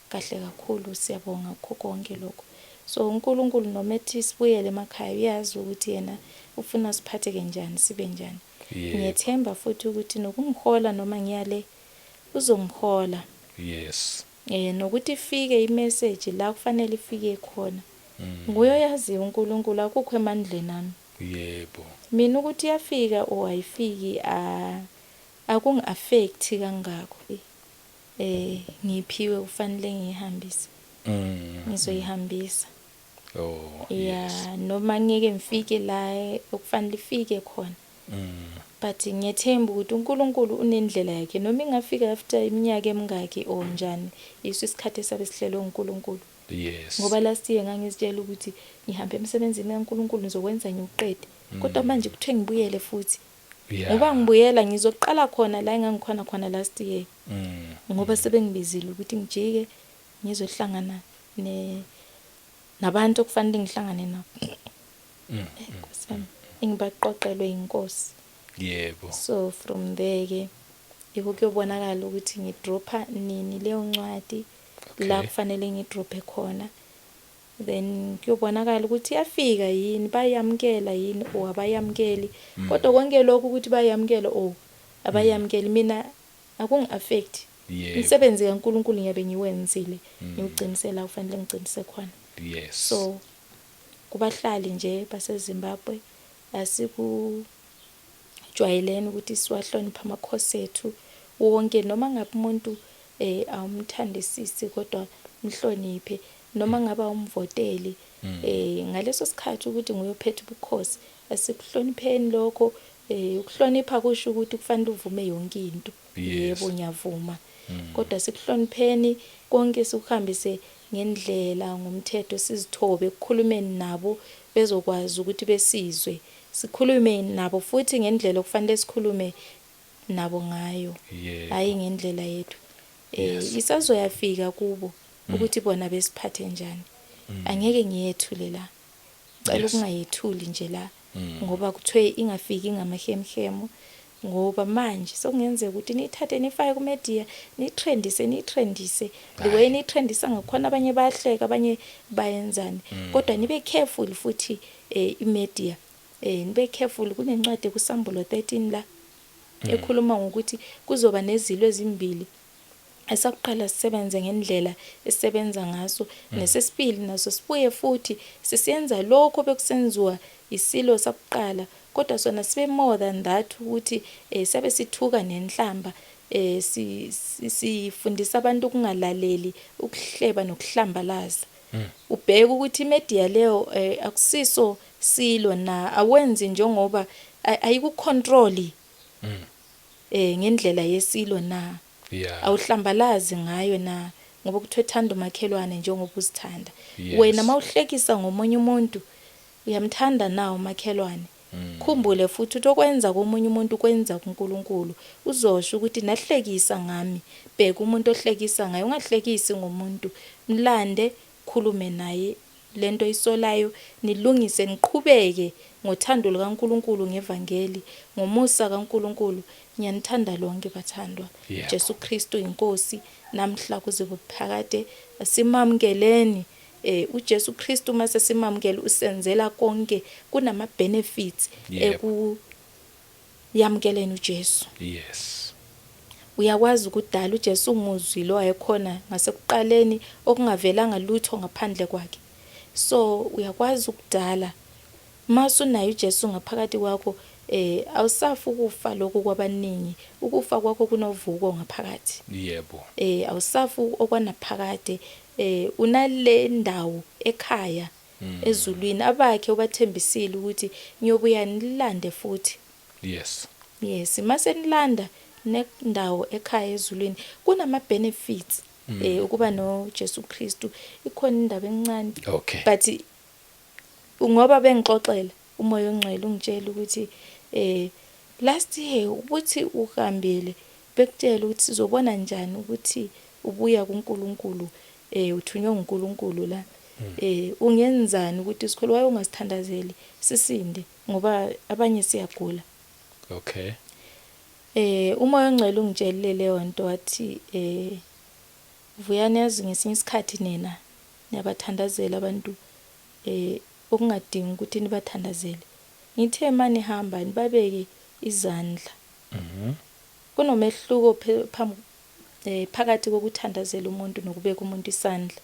kahle kakhulu siyabonga ngakho konke lokho so uNkulunkulu noma ethi sibuyele emakhaya uyazi ukuthi yena ufuna siphatheke njani sibe njani ngiyethemba futhi ukuthi nokungihola noma ngiyale uzongihola nokuthi ifike imessage la kufanele ifike khona nguye oyazi uNkulunkulu akukho emandleni nami mina ukuthi yafika o ayifiki akungi affect kangako ngiphiwe kufanele ngihambise ngizoyihambisa noma ngeke ngifike la okufanele ifike khona but ngiyethemba ukuthi uNkulunkulu unendlela yakhe noma ingafika after iminyaka emingaki o njani yiso isikhathi sabesihlelo uNkulunkulu ngoba last year ngangizitshela ukuthi ngihambe emsebenzini kaNkulunkulu ngizokwenza ngiuqede kodwa manje kuthiwe ngibuyele futhi ngoba ngibuyela ngizoqala khona la engangikhona khona last year ngoba sebengibizile ukuthi ngijike ngizohlangana nabantu okufanele ngihlangane nabo engibaqoqelwe inkosi so from there ke kuyobonakala ukuthi ngidropa nini leyo ncwadi la kufanele ngidrope khona then kuyobonakala ukuthi yafika yini bayamkela yini o abayamkeli kodwa konke lokho ukuthi bayamkela o abayamkeli mina akungi affect umsebenzi kaNkulunkulu ngiyabe ngiwenzile ngiyigcinisela kufanele ngigcinise khona so kubahlali nje baseZimbabwe asikujwayeleni ukuthi siwahlonipha amakhosi ethu wonke noma ngabe umuntu awumthandisisi kodwa mhloniphe noma ngaba umvoteli ngaleso sikhathi ukuthi nguyophethe ubukhosi asikuhlonipheni lokho ukuhlonipha kusho ukuthi kufanele uvume yonke into yebo ngiyavuma kodwa sikuhlonipheni konke sikuhambise ngendlela ngomthetho sizithobe ukukhulumeni nabo bezokwazi ukuthi besizwe sikhulume nabo futhi ngendlela okufanele sikhulume nabo ngayo hayi ngendlela yethu isazoyafika kubo ukuthi bona besiphathe njani. Angeke ngiyethule la. Cela ukungayethuli nje la ngoba kuthiwe ingafiki ngamahemhemo ngoba manje sokungenzeka ukuthi nithathe nifake ku media nitrendise the way nitrendisa ngakhona abanye bayahleka abanye bayenzani kodwa nibe careful futhi imedia nibe careful. Kunencwadi kuSambulo 13 la ekhuluma ngokuthi kuzoba nezilo ezimbili. Esakuqala sisebenze ngendlela esisebenza ngaso nesesibili naso sibuye futhi sisiyenza lokho bekusenziwa isilo sakuqala kodwa sona sibe more than that ukuthi sabe sithuka nenhlamba sifundisa abantu ukungalaleli ukuhleba nokuhlambalaza. Ubheka ukuthi imedia leyo akusiso silo na awenzi njengoba ayikucontrol ngendlela yesilo na. Awuhlambalazi ngayo na ngoba kuthiwe thanda umakhelwane njengoba uzithanda. Wena mawuhlekisa ngomunye umuntu uyamthanda nawo umakhelwane. Khumbule futhi ukuthi okwenza komunye umuntu kwenza kuNkulunkulu. Uzosho ukuthi nahlekisa ngami bheka umuntu ohlekisa ngaye ungahlekisi ngomuntu. Mlande khulume naye lento isolayo nilungise niqhubeke ngothando likaNkulunkulu ngevangeli ngomusa kaNkulunkulu. Ngiyanithanda lonke bathandwa. Jesu Kristu inkosi namhla kuze kuphakade. Simamkeleni uJesu Kristu mase simamkele usenzela konke kunama benefits yamkeleni uJesu. Uyakwazi ukudala uJesu ngozwi lo ayekhona ngasekuqaleni okungavelanga lutho ngaphandle kwakhe. So uyakwazi ukudala masu nayo uJesu ngaphakathi kwakho awusafu ukufa lokho kwabaningi. Ukufa kwakho kunovuko ngaphakathi. Awusafu okwanaphakade. Unale ndawo ekhaya ezulwini abakhe ubathembisile ukuthi ngiyobuya nilande futhi. Mase nilanda nendawo ekhaya ezulwini kunama benefits ukuba no Jesu Kristu. Ikhona indaba encane but ngoba bengixoxela umoya ongcwele ungitshela ukuthi last year ubuthi uhambile bekutshela ukuthi sizobona njani ukuthi ubuya kuNkulunkulu uthunywe uNkulunkulu la. Ungenzani ukuthi isikholo waye ungasithandazeli sisinde ngoba abanye siyagula. Umoya ongcwele ungitshelile leyo nto wathi Vuyani yazi ngesinye isikhathi nina niyabathandazela abantu okungadingi ukuthi nibathandazele. Ngithe manje hamba nibabeke izandla. Kunomehluko phakathi kokuthandazela umuntu nokubeka umuntu isandla.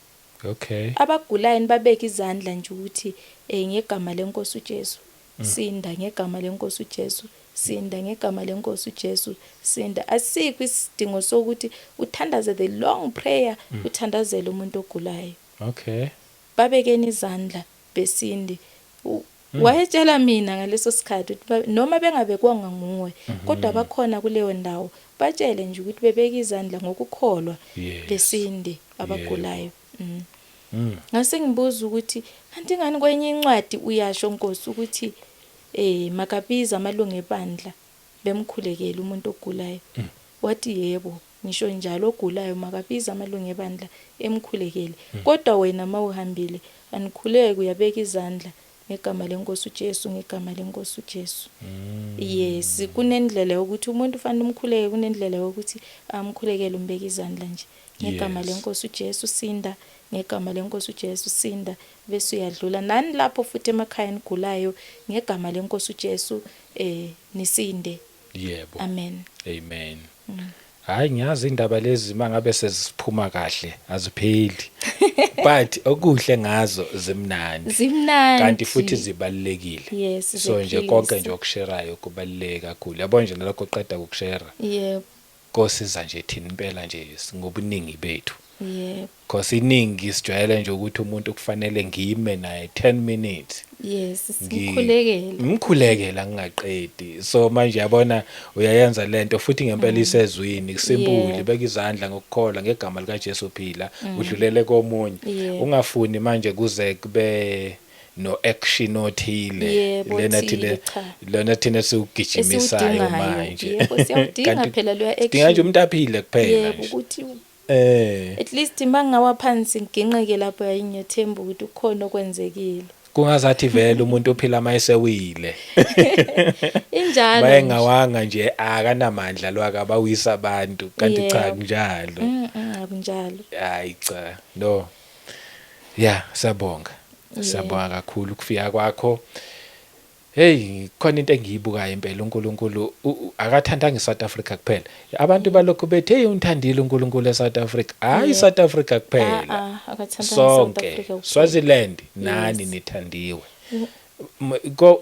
Abagulayo nibabeke izandla nje ukuthi ngegama lenkosi uJesu sinda, ngegama lenkosi uJesu sinda, ngegama lenkosi uJesu sinda. Asikho isidingo sokuthi uthandaze the long prayer uthandazele umuntu ogulayo. Babekeni izandla besindi. Wayetshela mina ngaleso sikhathi noma bengabekwanga nguwe kodwa bakhona kuleyo ndawo batshele nje ukuthi bebeke izandla ngokukholwa besindi abagulayo. Ngase ngibuza ukuthi kanti ngani kwenye incwadi uyasho Nkosi ukuthi makabiza amalungu ebandla bemkhulekela umuntu ogulayo. Wathi yebo ngisho njalo ogulayo makabiza amalungu ebandla emkhulekele kodwa wena mawuhambile anikhuleke uyabeka izandla ngegama lenkosi uJesu, ngegama lenkosi uJesu. Kunendlela yokuthi umuntu ufanele umkhuleke, kunendlela yokuthi amkhulekele umbeke izandla nje ngegama lenkosi uJesu sinda, ngegama lenkosi uJesu sinda bese uyadlula nani lapho futhi emakhaya nigulayo ngegama lenkosi uJesu nisinde. Amen. Hayi ngiyazi indaba lezi mangabe seziphuma kahle azipheli but okuhle ngazo zimnandi kanti futhi zibalekile. So nje konke nje okusherayo kubaleka kakhulu. Yabo nje nalokho oqeda ukushera. Kosiza nje thina impela nje ngobuningi bethu. Because iningi sijwayele nje ukuthi umuntu kufanele ngime naye 10 minutes. Mkhulekela ngingaqedi. So manje yabona uyayenza lento futhi ngempela isezwini kusimpuli beka izandla ngokukholwa ngegama lika Jesu phila udlulele komunye. Ungafuni manje kuze kube no action othile lena thina siugijimisayo manje. Siyawudinga phela lo action. Dinga nje umuntu aphile kuphela ukuthi At least mangawa phansi nginqeke lapho yayingethemba ukuthi ukhona okwenzekile. Kungazathi vele umuntu ophila mayesewile. Injalo. Bayengawanga nje akanamandla lwakabawisa abantu kanti cha kunjalo. Akunjalo. Hayi cha. No. Yeah, siyabonga. Siyabonga kakhulu ukufika kwakho. Hey, khona into engiyibukayo impela uNkulunkulu akathandanga iSouth Africa kuphela. Abantu balokho bethi hey unthandile uNkulunkulu eSouth Africa. Hayi South Africa kuphela. Akathandanga South Africa. Swaziland nani nithandiwe.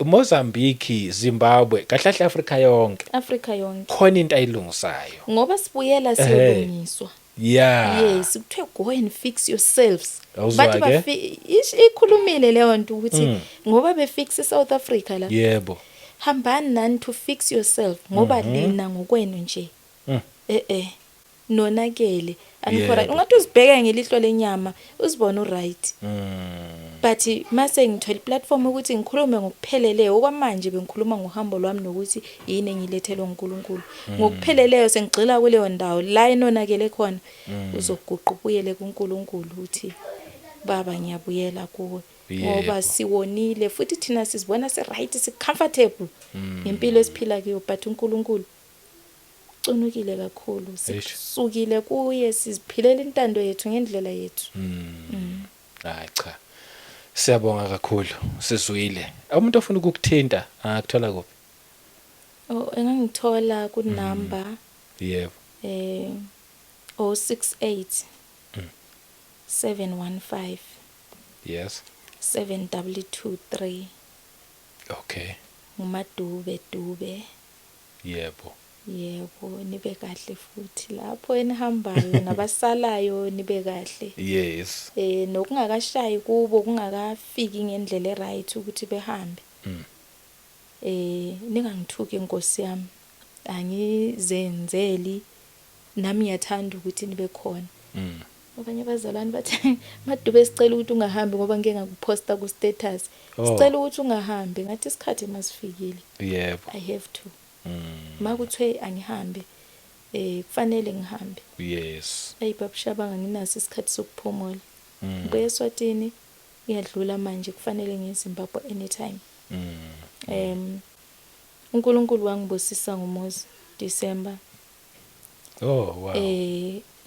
Mozambique, Zimbabwe, kahle Africa yonke. Africa yonke. Khona into ayilungisayo. Ngoba sibuyela siyolungiswa. Yeah. Yes, kuthiwe go and fix yourselves. Bathi ikhulumile leyo nto ukuthi ngoba befix eSouth Africa la. Yebo. Hambani nani to fix yourself ngoba lina ngokwenu nje. Nonakele. Angikhora ungathi uzibheke ngelihlo lenyama uzibona uright. But mase ngithola iplatform ukuthi ngikhulume ngokupheleleyo okwamanje bengikhuluma ngohambo lwami nokuthi yini engilethelwe uNkulunkulu. Ngokupheleleyo sengigxila kuleyo ndawo la enonakele khona uzoguqa ubuyele kuNkulunkulu uthi baba ngiyabuyela kuwe ngoba siwonile futhi thina sizibona se right si comfortable ngempilo esiphila kuyo but uNkulunkulu ucunukile kakhulu sisukile kuye siziphilela intando yethu ngendlela yethu. Hayi cha. Siyabonga kakhulu sizwile. Umuntu ofuna ukukuthinta akuthola kuphi? Engangithola ku number yebo 068 715 yes 7223. Okay. Ngumadube Dube. Yebo nibe kahle futhi lapho enihambayo nabasalayo nibe kahle. Yes. Nokungakashayi kubo kungakafiki ngendlela eright ukuthi behambe. Ningangithuki Nkosi yami. Angizenzeli nami ngiyathanda ukuthi nibe khona. Abanye abazalwane bathi Madube sicela ukuthi ungahambi ngoba ngeke ngakuposta ku status. Sicela ukuthi ungahambi ngathi isikhathi masifikile. Yebo. I have to. Makuthiwe angihambe kufanele ngihambe. Yes. Babushabanga nginaso isikhathi sokuphumula. Ngibuye eSwatini ngiyadlula manje kufanele ngizimbabwe anytime. uNkulunkulu wangibusisa ngomuzi December. Oh wow.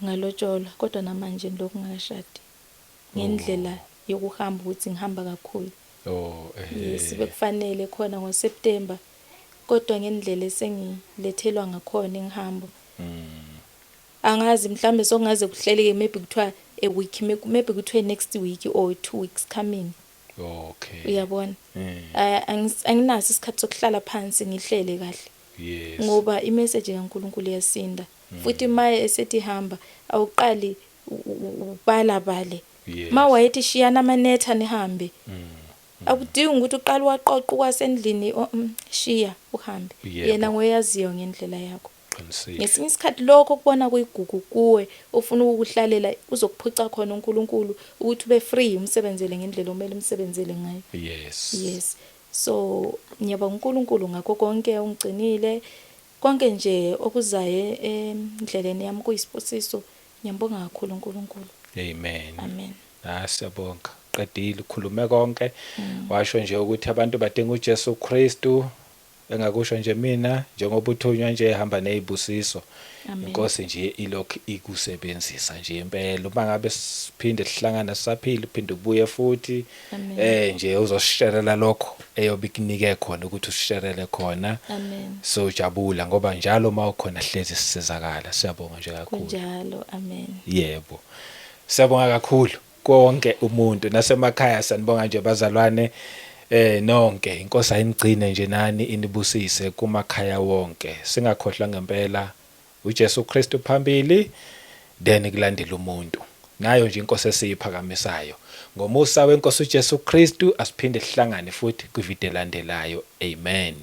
Ngalotsholwa kodwa namanje lokhu ngashadi. Ngendlela yokuhamba ukuthi ngihamba kakhulu. Yes bekufanele khona ngoSeptember kodwa ngendlela esengilethelwa ngakhona ngihambo. Angazi mhlambe songaze kuhleleke maybe kuthiwa a week maybe kuthiwe next week or 2 weeks coming. Okay. Uyabona? Anginaso isikhathi sokuhlala phansi ngihlele kahle. Yes. Ngoba imessage kaNkulunkulu iyasinda. Futhi maye esethi hamba awuqali ubala bale. Mawayethi shiyana amanetha nihambe. Akudingi ukuthi uqale waqoqa kwasendlini shiya uhambe. Yena ngoyaziyo ngendlela yakho. Ngesinye isikhathi lokho kubona kuyigugu kuwe ufuna ukuhlalela uzokuphuca khona uNkulunkulu ukuthi ube free umsebenzele ngendlela omele umsebenzele ngayo. Yes. So ngiyabonga uNkulunkulu ngakho konke ungcinile konke nje okuzayo endleleni yami kuyisibusiso. Ngiyabonga kakhulu uNkulunkulu. Amen. Siyabonga. Qedile ukhulume konke. Washo nje ukuthi abantu badinga uJesu Kristu. Engakusho nje mina njengoba uthunywa nje ehamba nezibusiso. Inkosi nje ilokhu ikusebenzisa nje impela uma ngabe siphinde sihlangana sisaphila uphinde ubuye futhi nje uzosisherela lokho eyobe ikunike khona ukuthi usisherele khona. So jabula ngoba njalo uma ukhona hlezi sisizakala. Siyabonga nje kakhulu. Njalo amen. Yebo. Siyabonga kakhulu konke umuntu nasemakhaya sanibonga nje bazalwane. Nonke inkosi ayinigcine nje nani inibusise kumakhaya wonke singakhohlwa ngempela uJesu Kristu phambili then kulandela umuntu nayo nje inkosi esiyiphakamisayo ngomusa wenkosi uJesu Kristu asiphinde sihlangane futhi kwivideo elandelayo. Amen.